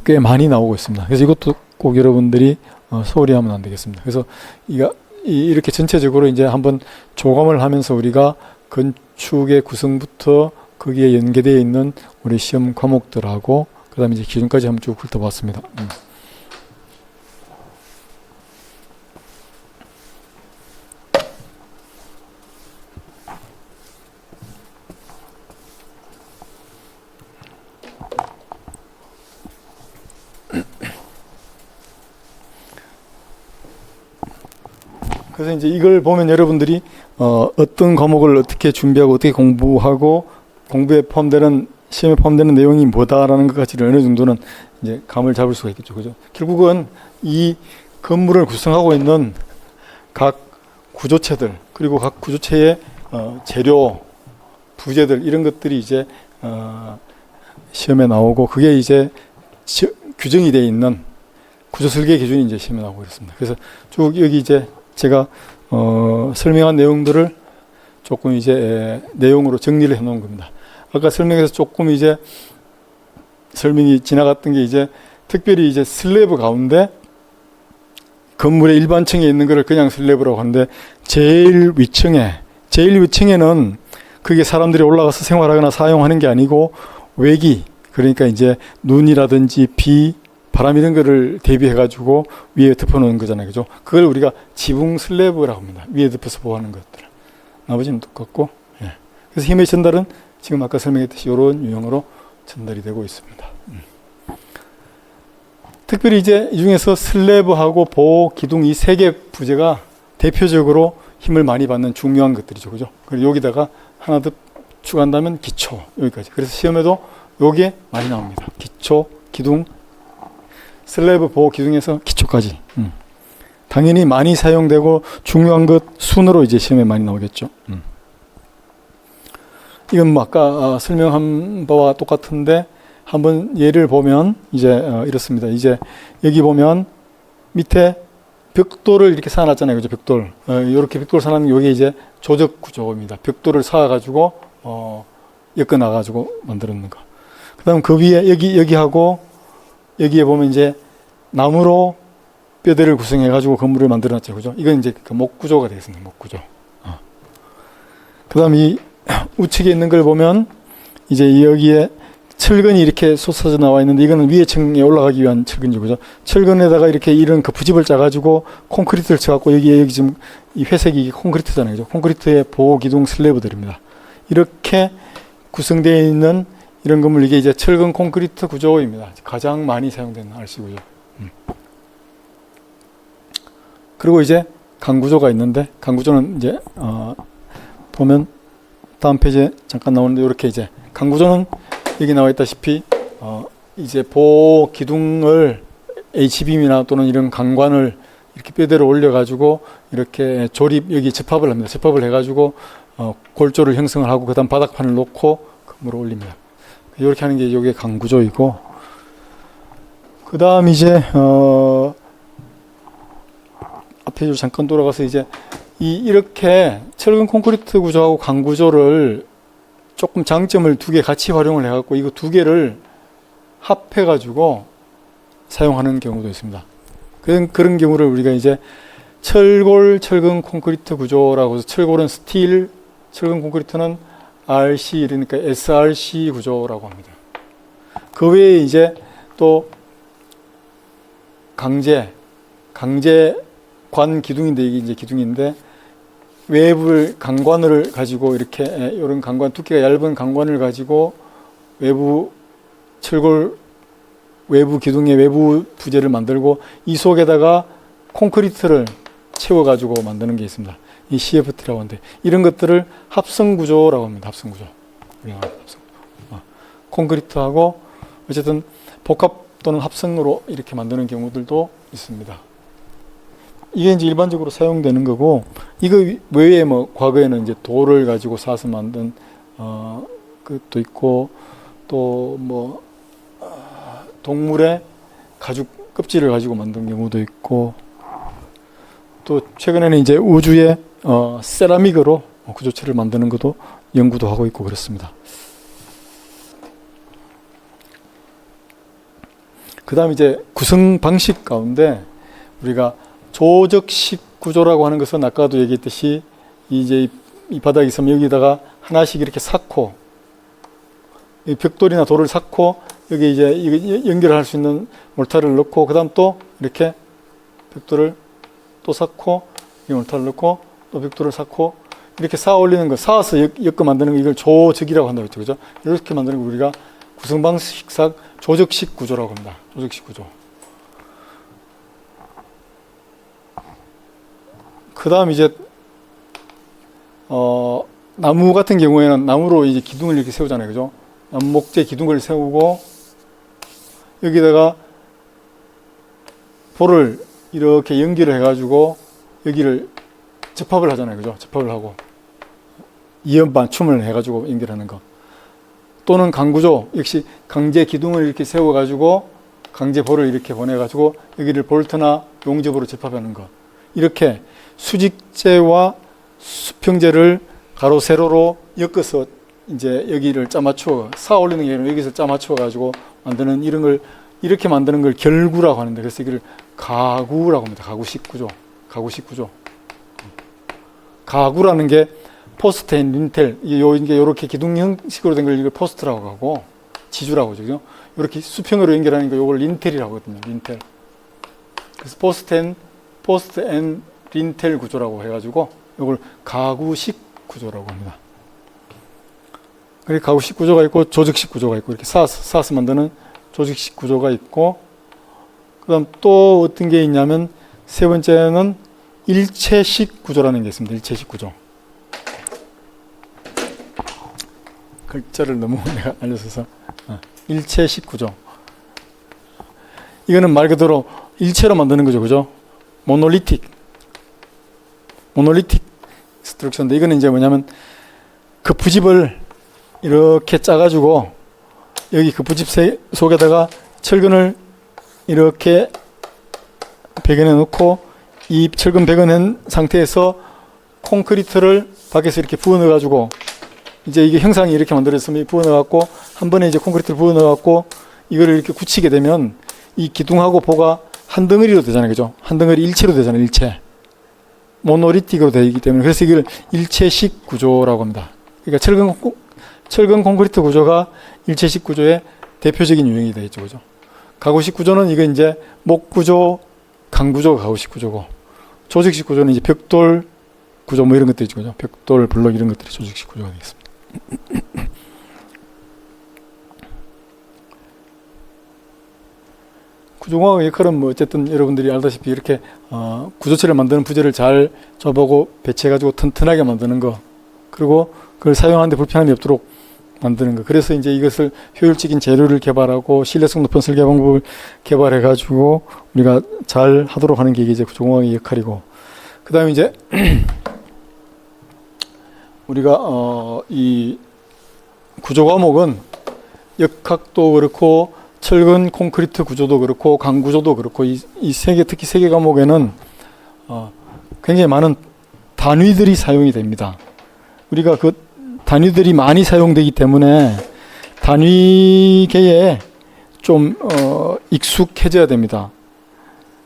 꽤 많이 나오고 있습니다. 그래서 이것도 꼭 여러분들이 소홀히 하면 안 되겠습니다. 그래서 이렇게 전체적으로 이제 한번 조감을 하면서 우리가 건축의 구성부터 거기에 연계되어 있는 우리 시험 과목들하고 그 다음에 이제 기준까지 한번 쭉 훑어봤습니다. 그래서 이제 이걸 보면 여러분들이 어떤 과목을 어떻게 준비하고 어떻게 공부하고 공부에 포함되는 시험에 포함되는 내용이 뭐다라는 것까지를 어느 정도는 이제 감을 잡을 수가 있겠죠, 그죠? 결국은 이 건물을 구성하고 있는 각 구조체들 그리고 각 구조체의 재료, 부재들 이런 것들이 이제 시험에 나오고 그게 이제 규정이 되어 있는 구조 설계 기준이 이제 시험에 나오고 있습니다. 그래서 쭉 여기 이제 제가 설명한 내용들을 조금 이제 내용으로 정리를 해 놓은 겁니다. 아까 설명해서 조금 이제 설명이 지나갔던 게 이제 특별히 이제 슬래브 가운데 건물의 일반층에 있는 거를 그냥 슬래브라고 하는데 제일 위층에는 그게 사람들이 올라가서 생활하거나 사용하는 게 아니고 외기, 그러니까 이제 눈이라든지 비, 바람 이런 거를 대비해 가지고 위에 덮어 놓은 거잖아요. 그죠? 그걸 우리가 지붕 슬래브라고 합니다. 위에 덮어서 보호하는 것들. 나머지는 똑같고. 예. 그래서 힘의 전달은 지금 아까 설명했듯이 이런 유형으로 전달이 되고 있습니다. 특별히 이제 이 중에서 슬래브하고 보호, 기둥 이 세 개 부재가 대표적으로 힘을 많이 받는 중요한 것들이죠. 그죠? 그리고 여기다가 하나 더 추가한다면 기초, 여기까지. 그래서 시험에도 요게 많이 나옵니다. 기초, 기둥, 슬래브, 보호, 기둥에서 기초까지. 당연히 많이 사용되고 중요한 것 순으로 이제 시험에 많이 나오겠죠. 이건 뭐 아까 설명한 바와 똑같은데 한번 예를 보면 이제 이렇습니다. 이제 여기 보면 밑에 벽돌을 이렇게 쌓아놨잖아요. 그죠? 벽돌. 이렇게 벽돌 쌓아놓으면 여기 이제 조적 구조입니다. 벽돌을 쌓아가지고 엮어놔가지고 만들었는 거. 그 다음 그 위에 여기하고 여기에 보면 이제 나무로 뼈대를 구성해가지고 건물을 만들어놨죠. 그죠? 이건 이제 그 목구조가 되겠습니다. 목구조. 그 다음 이 우측에 있는 걸 보면 이제 여기에 철근이 이렇게 솟아져 나와 있는데 이거는 위에 층에 올라가기 위한 철근이죠. 그죠? 철근에다가 이렇게 이런 그 부집을 짜가지고 콘크리트를 쳐갖고 여기 지금 이 회색이 콘크리트잖아요. 그죠? 콘크리트의 보호 기둥 슬래브들입니다. 이렇게 구성되어 있는 이런 건물 이게 이제 철근 콘크리트 구조입니다. 가장 많이 사용되는 RC 구조. 그리고 이제 강구조가 있는데 강구조는 이제 보면 다음 페이지에 잠깐 나오는데 이렇게 이제 강구조는 여기 나와 있다시피 이제 보호 기둥을 H빔이나 또는 이런 강관을 이렇게 뼈대로 올려가지고 이렇게 조립 여기 접합을 합니다. 접합을 해가지고 골조를 형성을 하고 그다음 바닥판을 놓고 금으로 올립니다. 이렇게 하는 게 이게 강구조이고 그다음 이제 앞에 잠깐 돌아가서 이제 이렇게 철근 콘크리트 구조하고 강구조를 조금 장점을 두 개 같이 활용을 해갖고 이거 두 개를 합해가지고 사용하는 경우도 있습니다. 그런 경우를 우리가 이제 철골 철근 콘크리트 구조라고 해서 철골은 스틸, 철근 콘크리트는 RC, 그러니까 SRC 구조라고 합니다. 그 외에 이제 또 강제관 기둥인데 이게 이제 기둥인데 외부 강관을 가지고 이렇게 이런 강관 두께가 얇은 강관을 가지고 외부 철골 외부 기둥의 외부 부재를 만들고 이 속에다가 콘크리트를 채워 가지고 만드는 게 있습니다. 이 CFT라고 하는데 이런 것들을 합성 구조라고 합니다. 합성 구조. 콘크리트하고 어쨌든 복합 또는 합성으로 이렇게 만드는 경우들도 있습니다. 이게 이제 일반적으로 사용되는 거고, 이거 외에 뭐 과거에는 이제 돌을 가지고 사서 만든 것도 있고, 또 뭐 동물의 가죽 껍질을 가지고 만든 경우도 있고, 또 최근에는 이제 우주의 세라믹으로 구조체를 만드는 것도 연구도 하고 있고 그렇습니다. 그 다음 이제 구성 방식 가운데 우리가 조적식 구조라고 하는 것은 아까도 얘기했듯이 이제 이 바닥이 있으면 여기다가 하나씩 이렇게 쌓고 이 벽돌이나 돌을 쌓고 여기 이제 이거 연결할 수 있는 몰타를 넣고 그 다음 또 이렇게 벽돌을 또 쌓고 이 몰타를 넣고 또 벽돌을 쌓고 이렇게 쌓아 올리는 거, 쌓아서 엮어 만드는 거, 이걸 조적이라고 한다고 했죠. 그죠? 이렇게 만드는 거 우리가 구성 방식상 조적식 구조라고 합니다. 조적식 구조. 그 다음 이제 나무 같은 경우에는 나무로 이제 기둥을 이렇게 세우잖아요. 그죠? 나무 목재 기둥을 세우고 여기다가 볼을 이렇게 연결을 해가지고 여기를 접합을 하잖아요. 그죠? 접합을 하고 이연반춤을 해가지고 연결하는 거. 또는 강구조 역시 강제 기둥을 이렇게 세워가지고 강제 볼을 이렇게 보내가지고 여기를 볼트나 용접으로 접합하는 것. 이렇게 수직재와 수평재를 가로 세로로 엮어서 이제 여기를 짜맞추어 쌓아 올리는 게 아니라 여기서 짜맞추어 가지고 만드는 이런 걸 이렇게 만드는 걸 결구라고 하는데 그래서 이걸 가구라고 합니다. 가구식 구조. 가구식 구조. 가구라는 게 포스트 앤 린텔 이게 이렇게 기둥 형식으로 된 걸 이걸 포스트라고 하고 지주라고 하죠. 이렇게 수평으로 연결하는 거 이걸 린텔이라고 하거든요. 린텔. 그래서 포스트 앤 린텔 구조라고 해가지고 이걸 가구식 구조라고 합니다. 그리고 가구식 구조가 있고 조직식 구조가 있고 이렇게 쌓아서 만드는 조직식 구조가 있고 그다음 또 어떤 게 있냐면 세 번째는 일체식 구조라는 게 있습니다. 일체식 구조. 글자를 너무 내가 알려서 일체식 구조. 이거는 말 그대로 일체로 만드는 거죠. 그죠? 모놀리틱 스트럭처인데 이거는 이제 뭐냐면 그 부집을 이렇게 짜가지고 여기 그 부집 속에다가 철근을 이렇게 배근해 놓고 이 철근 배근한 상태에서 콘크리트를 밖에서 이렇게 부어 넣어가지고 이제 이게 형상이 이렇게 만들어졌으면 부어 넣어갖고 한 번에 이제 콘크리트를 부어 넣어갖고 이거를 이렇게 굳히게 되면 이 기둥하고 보가 한 덩어리로 되잖아요. 그죠? 한 덩어리 일체로 되잖아요. 일체. 모노리틱으로 되기 때문에 그래서 이걸 일체식 구조라고 합니다. 그러니까 철근 콘크리트 구조가 일체식 구조의 대표적인 유형이 되겠죠. 그죠? 가구식 구조는 이거 이제 목 구조, 강 구조가 가구식 구조고 조직식 구조는 이제 벽돌 구조 뭐 이런 것들이 있죠. 그죠? 벽돌, 블록 이런 것들이 조직식 구조가 되겠습니다. 구조공학의 역할은 뭐 어쨌든 여러분들이 알다시피 이렇게 구조체를 만드는 부재를 잘 접하고 배치해가지고 튼튼하게 만드는 거 그리고 그걸 사용하는데 불편함이 없도록 만드는 거. 그래서 이제 이것을 효율적인 재료를 개발하고 신뢰성 높은 설계 방법을 개발해가지고 우리가 잘 하도록 하는 게 이제 구조공학의 역할이고 그 다음에 이제 우리가 이 구조 과목은 역학도 그렇고 철근 콘크리트 구조도 그렇고 강 구조도 그렇고 이 세 개 특히 세 개 과목에는 굉장히 많은 단위들이 사용이 됩니다. 우리가 그 단위들이 많이 사용되기 때문에 단위계에 좀 익숙해져야 됩니다.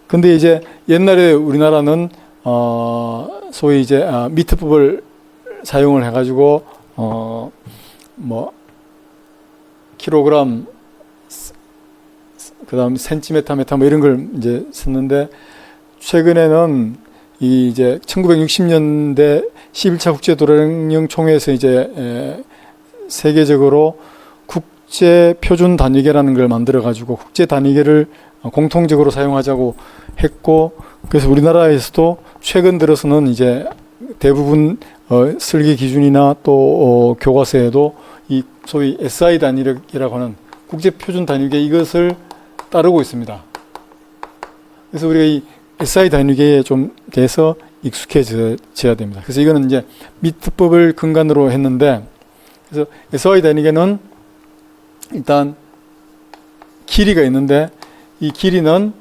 근데 이제 옛날에 우리나라는 소위 이제 미트법을 사용을 해가지고 뭐 킬로그램 그다음 센티메타 메타 뭐 이런 걸 이제 썼는데 최근에는 이 이제 1960년대 11차 국제 도량령 총회에서 이제 세계적으로 국제 표준 단위계라는 걸 만들어 가지고 국제 단위계를 공통적으로 사용하자고 했고 그래서 우리나라에서도 최근 들어서는 이제 대부분 설계 기준이나 또 교과서에도 이 소위 SI 단위라고 하는 국제 표준 단위계 이것을 따르고 있습니다. 그래서 우리가 이 SI 단위계에 좀 대해서 익숙해져야 됩니다. 그래서 이거는 이제 미트법을 근간으로 했는데, 그래서 SI 단위계는 일단 길이가 있는데, 이 길이는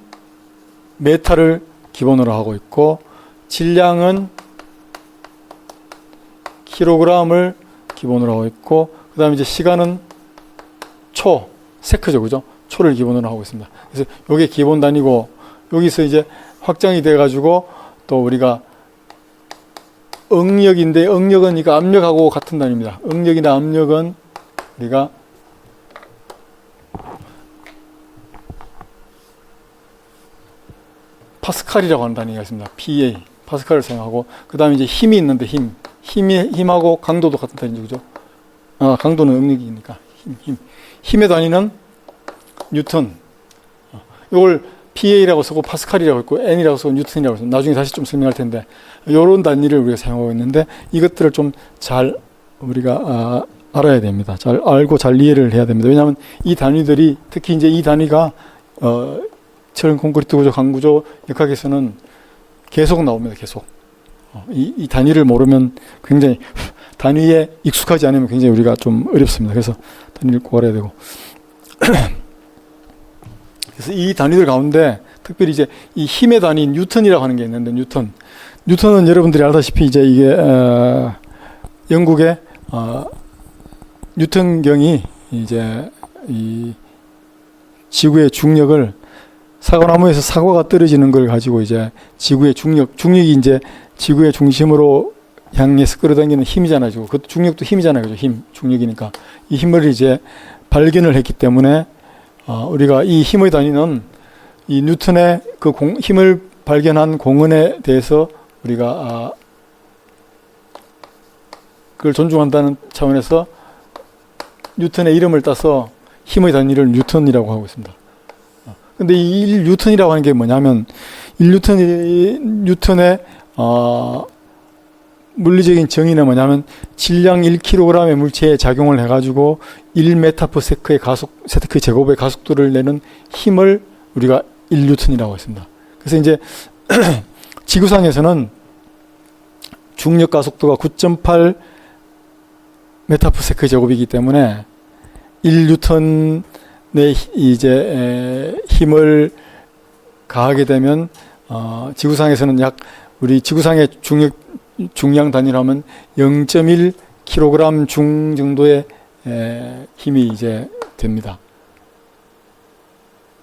메타를 기본으로 하고 있고, 질량은 킬로그램을 기본으로 하고 있고, 그 다음에 이제 시간은 세크죠, 그죠? 초를 기본으로 하고 있습니다. 그래서 이게 기본 단위고, 여기서 이제 확장이 돼가지고 또 우리가 응력인데, 응력은 이거 압력하고 같은 단위입니다. 응력이나 압력은 우리가 파스칼이라고 하는 단위가 있습니다. PA, 파스칼을 사용하고, 그 다음에 이제 힘이 있는데 힘하고 강도도 같은 단위죠, 그죠? 강도는 응력이니까 힘의 단위는 뉴턴. 이걸 PA라고 쓰고 파스칼이라고 했고 N이라고 쓰고 뉴턴이라고 해서 나중에 다시 좀 설명할 텐데, 이런 단위를 우리가 사용하고 있는데 이것들을 좀 잘 우리가 알아야 됩니다. 잘 알고 잘 이해를 해야 됩니다. 왜냐하면 이 단위들이, 특히 이제 이 단위가 철근 콘크리트 구조, 강 구조 역학에서는 계속 나옵니다. 계속. 이 단위를 모르면 굉장히, 단위에 익숙하지 않으면 굉장히 우리가 좀 어렵습니다. 그래서 단위를 꼭 알아야 되고. 그래서 이 단위들 가운데 특별히 이제 이 힘의 단위 뉴턴이라고 하는 게 있는데, 뉴턴은 여러분들이 알다시피 이제 이게 영국의 뉴턴경이 이제 이 지구의 중력을, 사과나무에서 사과가 떨어지는 걸 가지고 이제 지구의 중력이 이제 지구의 중심으로 향해서 끌어당기는 힘이잖아요. 그 중력도 힘이잖아요. 그죠? 힘, 중력이니까. 이 힘을 이제 발견을 했기 때문에, 우리가 이 힘의 단위는 이 뉴턴의 그 힘을 발견한 공원에 대해서 우리가, 그걸 존중한다는 차원에서 뉴턴의 이름을 따서 힘의 단위를 뉴턴이라고 하고 있습니다. 근데 이 1뉴턴이라고 하는 게 뭐냐면, 1뉴턴의, 물리적인 정의는 뭐냐면, 질량 1kg의 물체에 작용을 해가지고 1m/s의 세트의 제곱의 가속도를 내는 힘을 우리가 1뉴턴이라고 했습니다. 그래서 이제, 지구상에서는 중력 가속도가 9.8 m/s의 제곱이기 때문에 1뉴턴의 이제 힘을 가하게 되면 지구상에서는 우리 지구상의 중량 단위로 하면 0.1kg 중 정도의 힘이 이제 됩니다.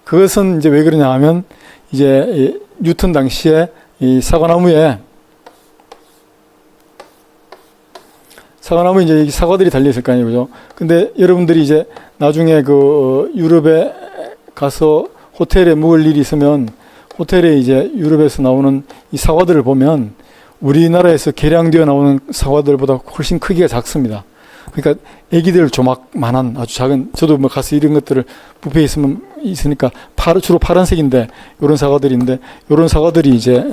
그것은 이제 왜 그러냐 하면 이제 뉴턴 당시에 이 사과나무에 이제 사과들이 달려있을 거 아니에요. 그죠? 근데 여러분들이 이제 나중에 그 유럽에 가서 호텔에 묵을 일이 있으면 호텔에 이제 유럽에서 나오는 이 사과들을 보면 우리나라에서 개량되어 나오는 사과들보다 훨씬 크기가 작습니다. 그러니까 애기들 조막만한 아주 작은, 저도 뭐 가서 이런 것들을 뷔페에 있으니까 주로 파란색인데 이런 사과들인데 이런 사과들이 이제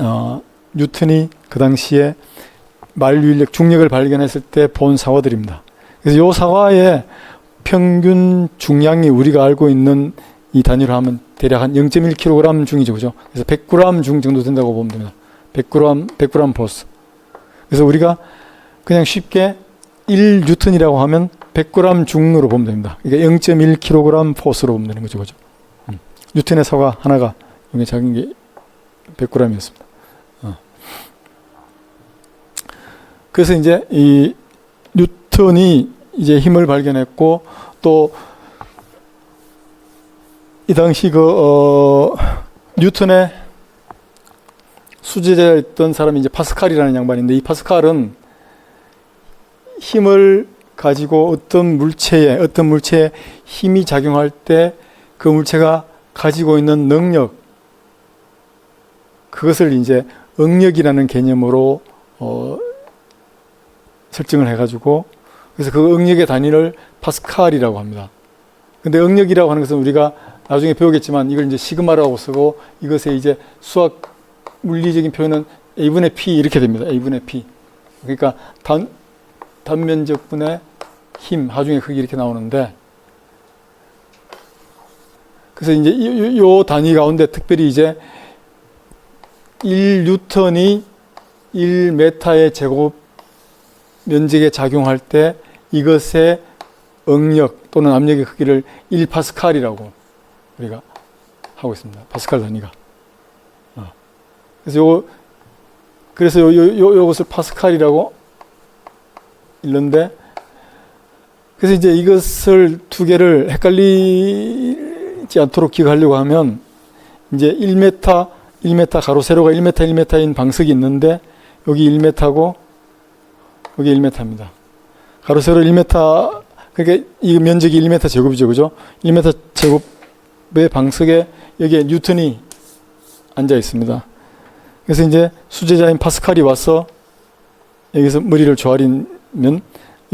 뉴턴이 그 당시에 만류인력 중력을 발견했을 때 본 사과들입니다. 그래서 이 사과의 평균 중량이 우리가 알고 있는 이 단위로 하면 대략 한 0.1kg 중이죠. 그죠? 그래서 100g 중 정도 된다고 보면 됩니다. 100g 포스. 그래서 우리가 그냥 쉽게 1뉴턴이라고 하면 100g 중으로 보면 됩니다. 그러니까 0.1kg 포스로 보면 되는 거죠. 그죠? 뉴턴의 사과 하나가 이게 작은 게 100g이었습니다. 그래서 이제 이 뉴턴이 이제 힘을 발견했고 또 이 당시 뉴턴의 수제자였던 사람이 이제 파스칼이라는 양반인데 이 파스칼은 힘을 가지고 어떤 물체에 힘이 작용할 때 그 물체가 가지고 있는 능력, 그것을 이제 응력이라는 개념으로 설정을 해가지고 그래서 그 응력의 단위를 파스칼이라고 합니다. 근데 응력이라고 하는 것은 우리가 나중에 배우겠지만 이걸 이제 시그마라고 쓰고 이것의 이제 수학 물리적인 표현은 A분의 P 이렇게 됩니다. A분의 P. 그러니까 단면적분의 힘, 하중의 크기 이렇게 나오는데 그래서 이제 요 단위 가운데 특별히 이제 1뉴턴이 1m의 제곱 면적에 작용할 때 이것의 응력 또는 압력의 크기를 1파스칼이라고 우리가 하고 있습니다. 파스칼 단위가. 그래서 요것을 파스칼이라고 읽는데 그래서 이제 이것을 두 개를 헷갈리지 않도록 기억하려고 하면 이제 1m 가로 세로가 1m인 방석이 있는데 여기 1m고 여기 1m입니다. 가로 세로 1m 그러니까 이 면적이 1m 제곱이죠. 그죠? 1m 제곱의 방석에 여기에 뉴턴이 앉아 있습니다. 그래서 이제 수제자인 파스칼이 와서 여기서 머리를 조아리면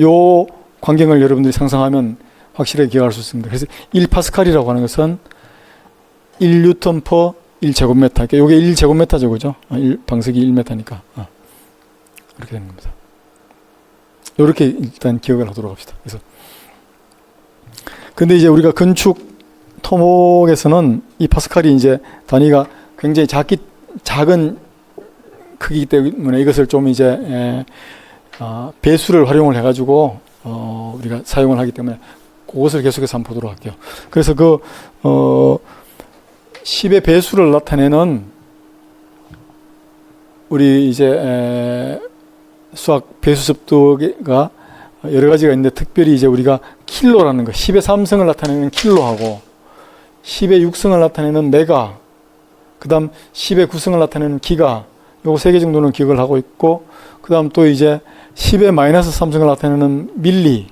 요 광경을 여러분들이 상상하면 확실하게 기억할 수 있습니다. 그래서 1파스칼이라고 하는 것은 1뉴턴 퍼 1제곱미터. 그러니까 요게 1제곱미터죠. 그죠? 방석이 1m니까. 이렇게 되는 겁니다. 요렇게 일단 기억을 하도록 합시다. 그래서 근데 이제 우리가 건축 토목에서는 이 파스칼이 이제 단위가 굉장히 작은 크기이기 때문에 이것을 좀 이제 배수를 활용을 해가지고 우리가 사용을 하기 때문에 그것을 계속해서 한번 보도록 할게요. 그래서 10의 배수를 나타내는 우리 이제 수학 배수 접두가 여러 가지가 있는데 특별히 이제 우리가 킬로라는 거, 10의 3승을 나타내는 킬로하고 10의 6승을 나타내는 메가, 그 다음 10의 9승을 나타내는 기가, 요거 3개 정도는 기억을 하고 있고 그 다음 또 이제 10의 마이너스 3승을 나타내는 밀리,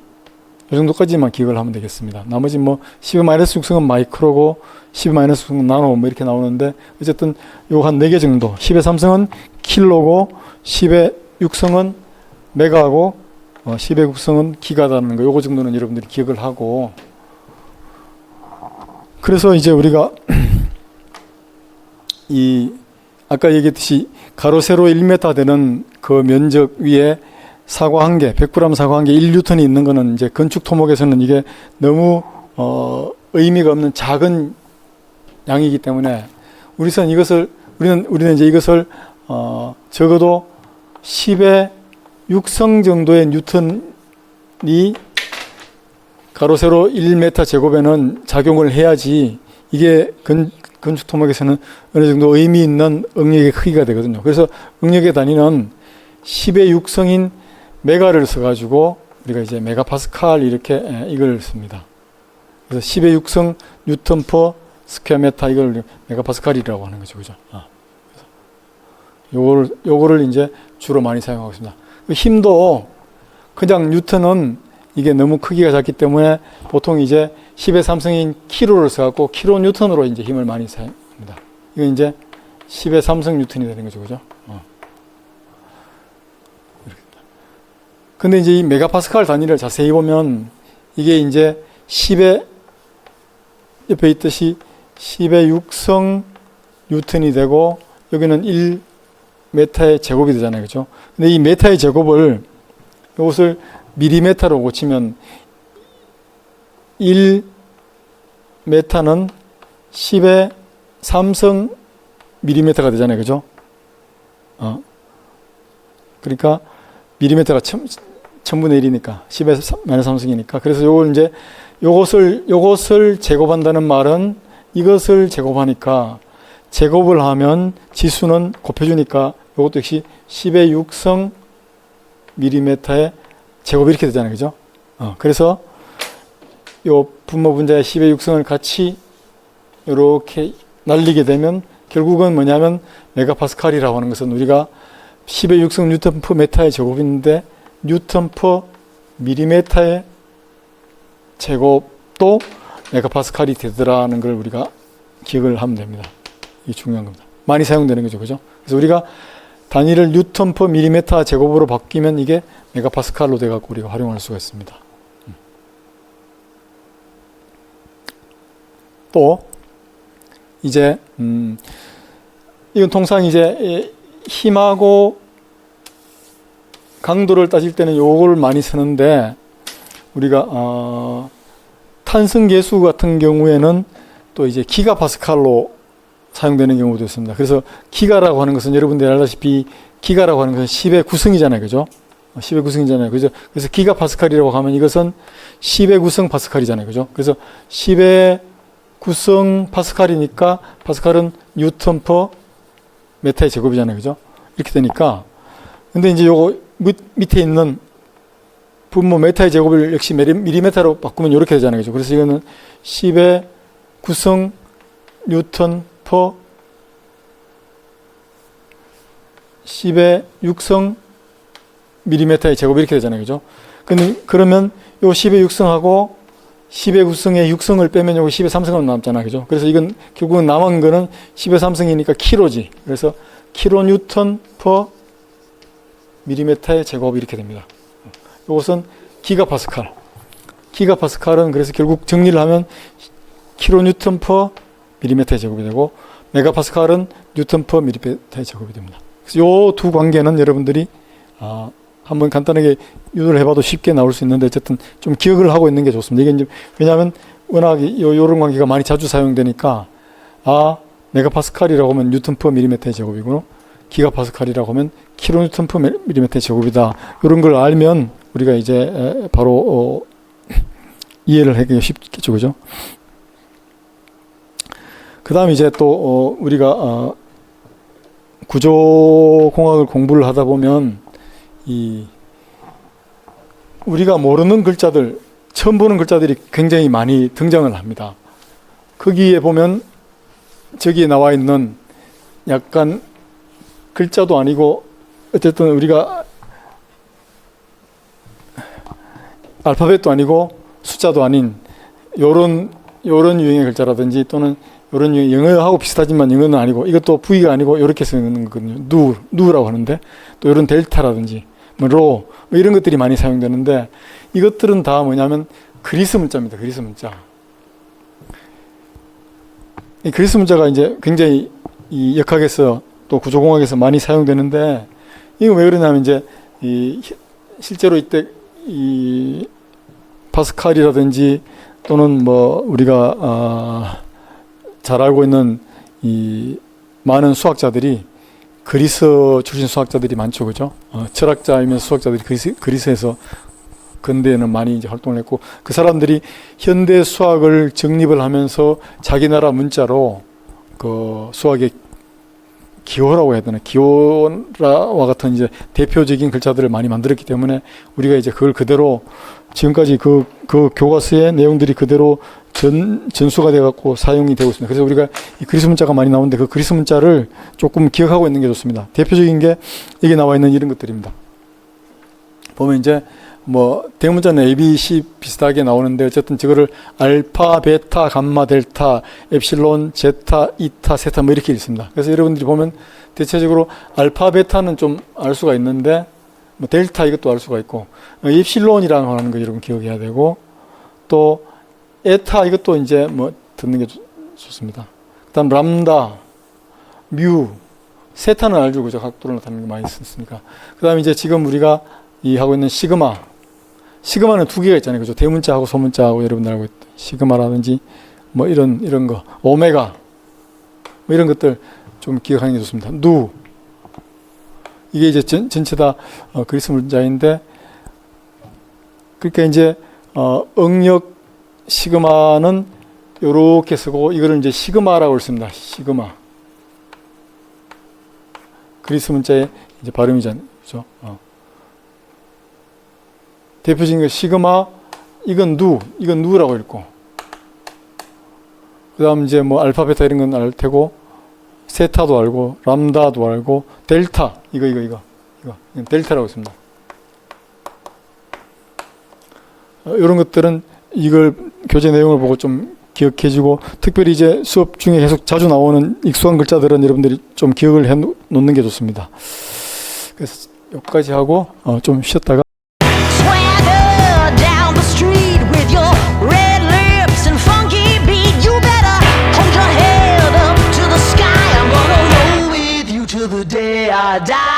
이 정도까지만 기억을 하면 되겠습니다. 나머지 뭐 10의 마이너스 6승은 마이크로고 10의 마이너스 6승은 나노 뭐 이렇게 나오는데 어쨌든 요 한 4개 정도, 10의 3승은 킬로고 10의 6승은 메가고 10의 9승은 기가다는 거, 요거 정도는 여러분들이 기억을 하고, 그래서 이제 우리가 이 아까 얘기했듯이 가로 세로 1m 되는 그 면적 위에 사과 한 개, 100g 사과 한 개 1뉴턴이 있는 거는 이제 건축 토목에서는 이게 너무 의미가 없는 작은 양이기 때문에 우리는 이제 이것을 적어도 10의 6성 정도의 뉴턴이 가로 세로 1m 제곱에는 작용을 해야지 이게 건축 토목에서는 어느 정도 의미 있는 응력의 크기가 되거든요. 그래서 응력의 단위는 10의 6성인 메가를 써가지고 우리가 이제 메가파스칼 이렇게 이걸 씁니다. 그래서 10의 6성 뉴턴 퍼 스퀘어 메타, 이걸 메가파스칼이라고 하는 거죠. 그죠? 요거를 이제 주로 많이 사용하고 있습니다. 힘도 그냥 뉴턴은 이게 너무 크기가 작기 때문에 보통 이제 10의 3승인 킬로를 써갖고 킬로 뉴턴으로 이제 힘을 많이 사용합니다. 이건 이제 10의 3승 뉴턴이 되는 거죠. 그죠? 근데 이제 이 메가파스칼 단위를 자세히 보면 이게 이제 10의 옆에 있듯이 10의 6성 뉴턴이 되고 여기는 1m의 제곱이 되잖아요. 그죠? 근데 이 메타의 제곱을 이것을 미리메타로 고치면 1m는 10의 3성 미리메타가 되잖아요. 그죠? 그러니까 미리메타가 1000분의 1이니까 10의 마이너스 3승이니까. 그래서 요걸 이제 요것을 제곱한다는 말은 이것을 제곱하니까 제곱을 하면 지수는 곱해주니까 요것도 역시 10의 6성 미리메타의 제곱이 이렇게 되잖아요. 그죠? 그래서 요 분모 분자의 10의 6성을 같이 이렇게 날리게 되면 결국은 뭐냐면 메가파스칼이라고 하는 것은 우리가 10의 6성 뉴턴 퍼 메타의 제곱인데 뉴턴 퍼 미리메타의 제곱도 메가파스칼이 되더라는 걸 우리가 기억을 하면 됩니다. 이게 중요한 겁니다. 많이 사용되는 거죠. 그죠? 그래서 우리가 단위를 뉴턴 퍼 미리메타 제곱으로 바뀌면 이게 메가파스칼로 돼갖고 우리가 활용할 수가 있습니다. 또 이제 이건 통상 이제 힘하고 강도를 따질 때는 요걸 많이 쓰는데 우리가 탄성계수 같은 경우에는 또 이제 기가파스칼로 사용되는 경우도 있습니다. 그래서 기가라고 하는 것은 여러분들이 알다시피 기가라고 하는 것은 10의 9승이잖아요. 그죠? 10의 9승이잖아요. 그죠? 그래서 기가파스칼이라고 하면 이것은 10의 9승 파스칼이잖아요. 그죠? 그래서 10의 9승 파스칼이니까 파스칼은 뉴턴 퍼 메타의 제곱이잖아요. 그죠? 이렇게 되니까 근데 이제 요거 밑에 있는 분모 메타의 제곱을 역시 미리메타로 바꾸면 이렇게 되잖아요. 그죠? 그래서 이거는 10의 9승 뉴턴 퍼 10의 6승 미리메타의 제곱이 이렇게 되잖아요. 그죠? 근데 그러면 요 10의 6승하고 10의 9승의 6승을 빼면 요거 10의 3승으로 남잖아요. 그죠? 그래서 이건 결국은 남은 거는 10의 3승이니까 킬로지. 그래서 킬로 뉴턴 퍼 미리메타의 제곱이 이렇게 됩니다. 이것은 기가파스칼. 기가파스칼은 그래서 결국 정리를 하면 킬로 뉴턴 퍼 미리메타의 제곱이 되고 메가파스칼은 뉴턴 퍼 미리메타의 제곱이 됩니다. 그래서 요 두 관계는 여러분들이 한번 간단하게 유도를 해봐도 쉽게 나올 수 있는데 어쨌든 좀 기억을 하고 있는 게 좋습니다. 이게 이제 왜냐하면 워낙 요런 관계가 많이 자주 사용되니까 메가파스칼이라고 하면 뉴턴 퍼 미리메타의 제곱이고 기가파스칼이라고 하면 킬로 뉴턴 퍼 미리메타의 제곱이다. 이런 걸 알면 우리가 이제 바로 이해를 하기 쉽겠죠. 그죠? 그 다음 이제 또 우리가 구조공학을 공부를 하다 보면 우리가 모르는 글자들, 처음 보는 글자들이 굉장히 많이 등장을 합니다. 거기에 보면 저기에 나와 있는 약간 글자도 아니고 어쨌든 우리가 알파벳도 아니고 숫자도 아닌 요런 유형의 글자라든지 또는 요런 유형, 영어하고 비슷하지만 영어는 아니고 이것도 V가 아니고 이렇게 쓰는 거거든요. 누라고 하는데 또 요런 델타라든지 뭐 이런 것들이 많이 사용되는데 이것들은 다 뭐냐면 그리스 문자입니다. 그리스 문자. 이 그리스 문자가 이제 굉장히 이 역학에서 또 구조공학에서 많이 사용되는데 이거 왜 그러냐면 이제 실제로 이때 이 파스칼이라든지 또는 뭐 우리가 잘 알고 있는 이 많은 수학자들이 그리스 출신 수학자들이 많죠, 그죠? 철학자이면서 수학자들이 그리스에서 근대에는 많이 이제 활동을 했고 그 사람들이 현대 수학을 정립을 하면서 자기 나라 문자로 그 수학의 기호라고 해야 되나? 기호라와 같은 이제 대표적인 글자들을 많이 만들었기 때문에 우리가 이제 그걸 그대로 지금까지 그 교과서의 내용들이 그대로 전수가 돼갖고 사용이 되고 있습니다. 그래서 우리가 이 그리스 문자가 많이 나오는데 그 그리스 문자를 조금 기억하고 있는 게 좋습니다. 대표적인 게 여기 나와 있는 이런 것들입니다. 보면 이제 뭐 대문자는 A, B, C 비슷하게 나오는데 어쨌든 저거를 알파, 베타, 감마, 델타, 엡실론, 제타, 이타, 세타 뭐 이렇게 있습니다. 그래서 여러분들이 보면 대체적으로 알파, 베타는 좀 알 수가 있는데 뭐 델타 이것도 알 수가 있고 엡실론이라고 하는 거 여러분 기억해야 되고 또 에타 이것도 이제 뭐 듣는 게 좋습니다. 그다음 람다, 뮤, 세타는 알죠, 그죠? 각도를 나타내는 게 많이 쓰니까. 그다음 이제 지금 우리가 이 하고 있는 시그마는 두 개가 있잖아요, 그죠? 대문자하고 소문자하고 여러분들 알고 있던 시그마라든지 뭐 이런 거, 오메가 뭐 이런 것들 좀 기억하는 게 좋습니다. 누 이게 이제 전체 다 그리스 문자인데 그러니까 이제 응력 시그마는 요렇게 쓰고 이거를 이제 시그마라고 씁니다. 시그마. 그리스 문자의 이제 발음이잖아요. 그죠? 대표적인 게 시그마, 이건 누라고 읽고. 그 다음 이제 뭐 알파, 베타 이런 건 알 테고, 세타도 알고, 람다도 알고, 델타, 이거. 델타라고 씁니다. 이런 것들은 이걸 교재 내용을 보고 좀 기억해주고 특별히 이제 수업 중에 계속 자주 나오는 익숙한 글자들은 여러분들이 좀 기억을 해 놓는 게 좋습니다. 그래서 여기까지 하고 좀 쉬었다가 till the day I die.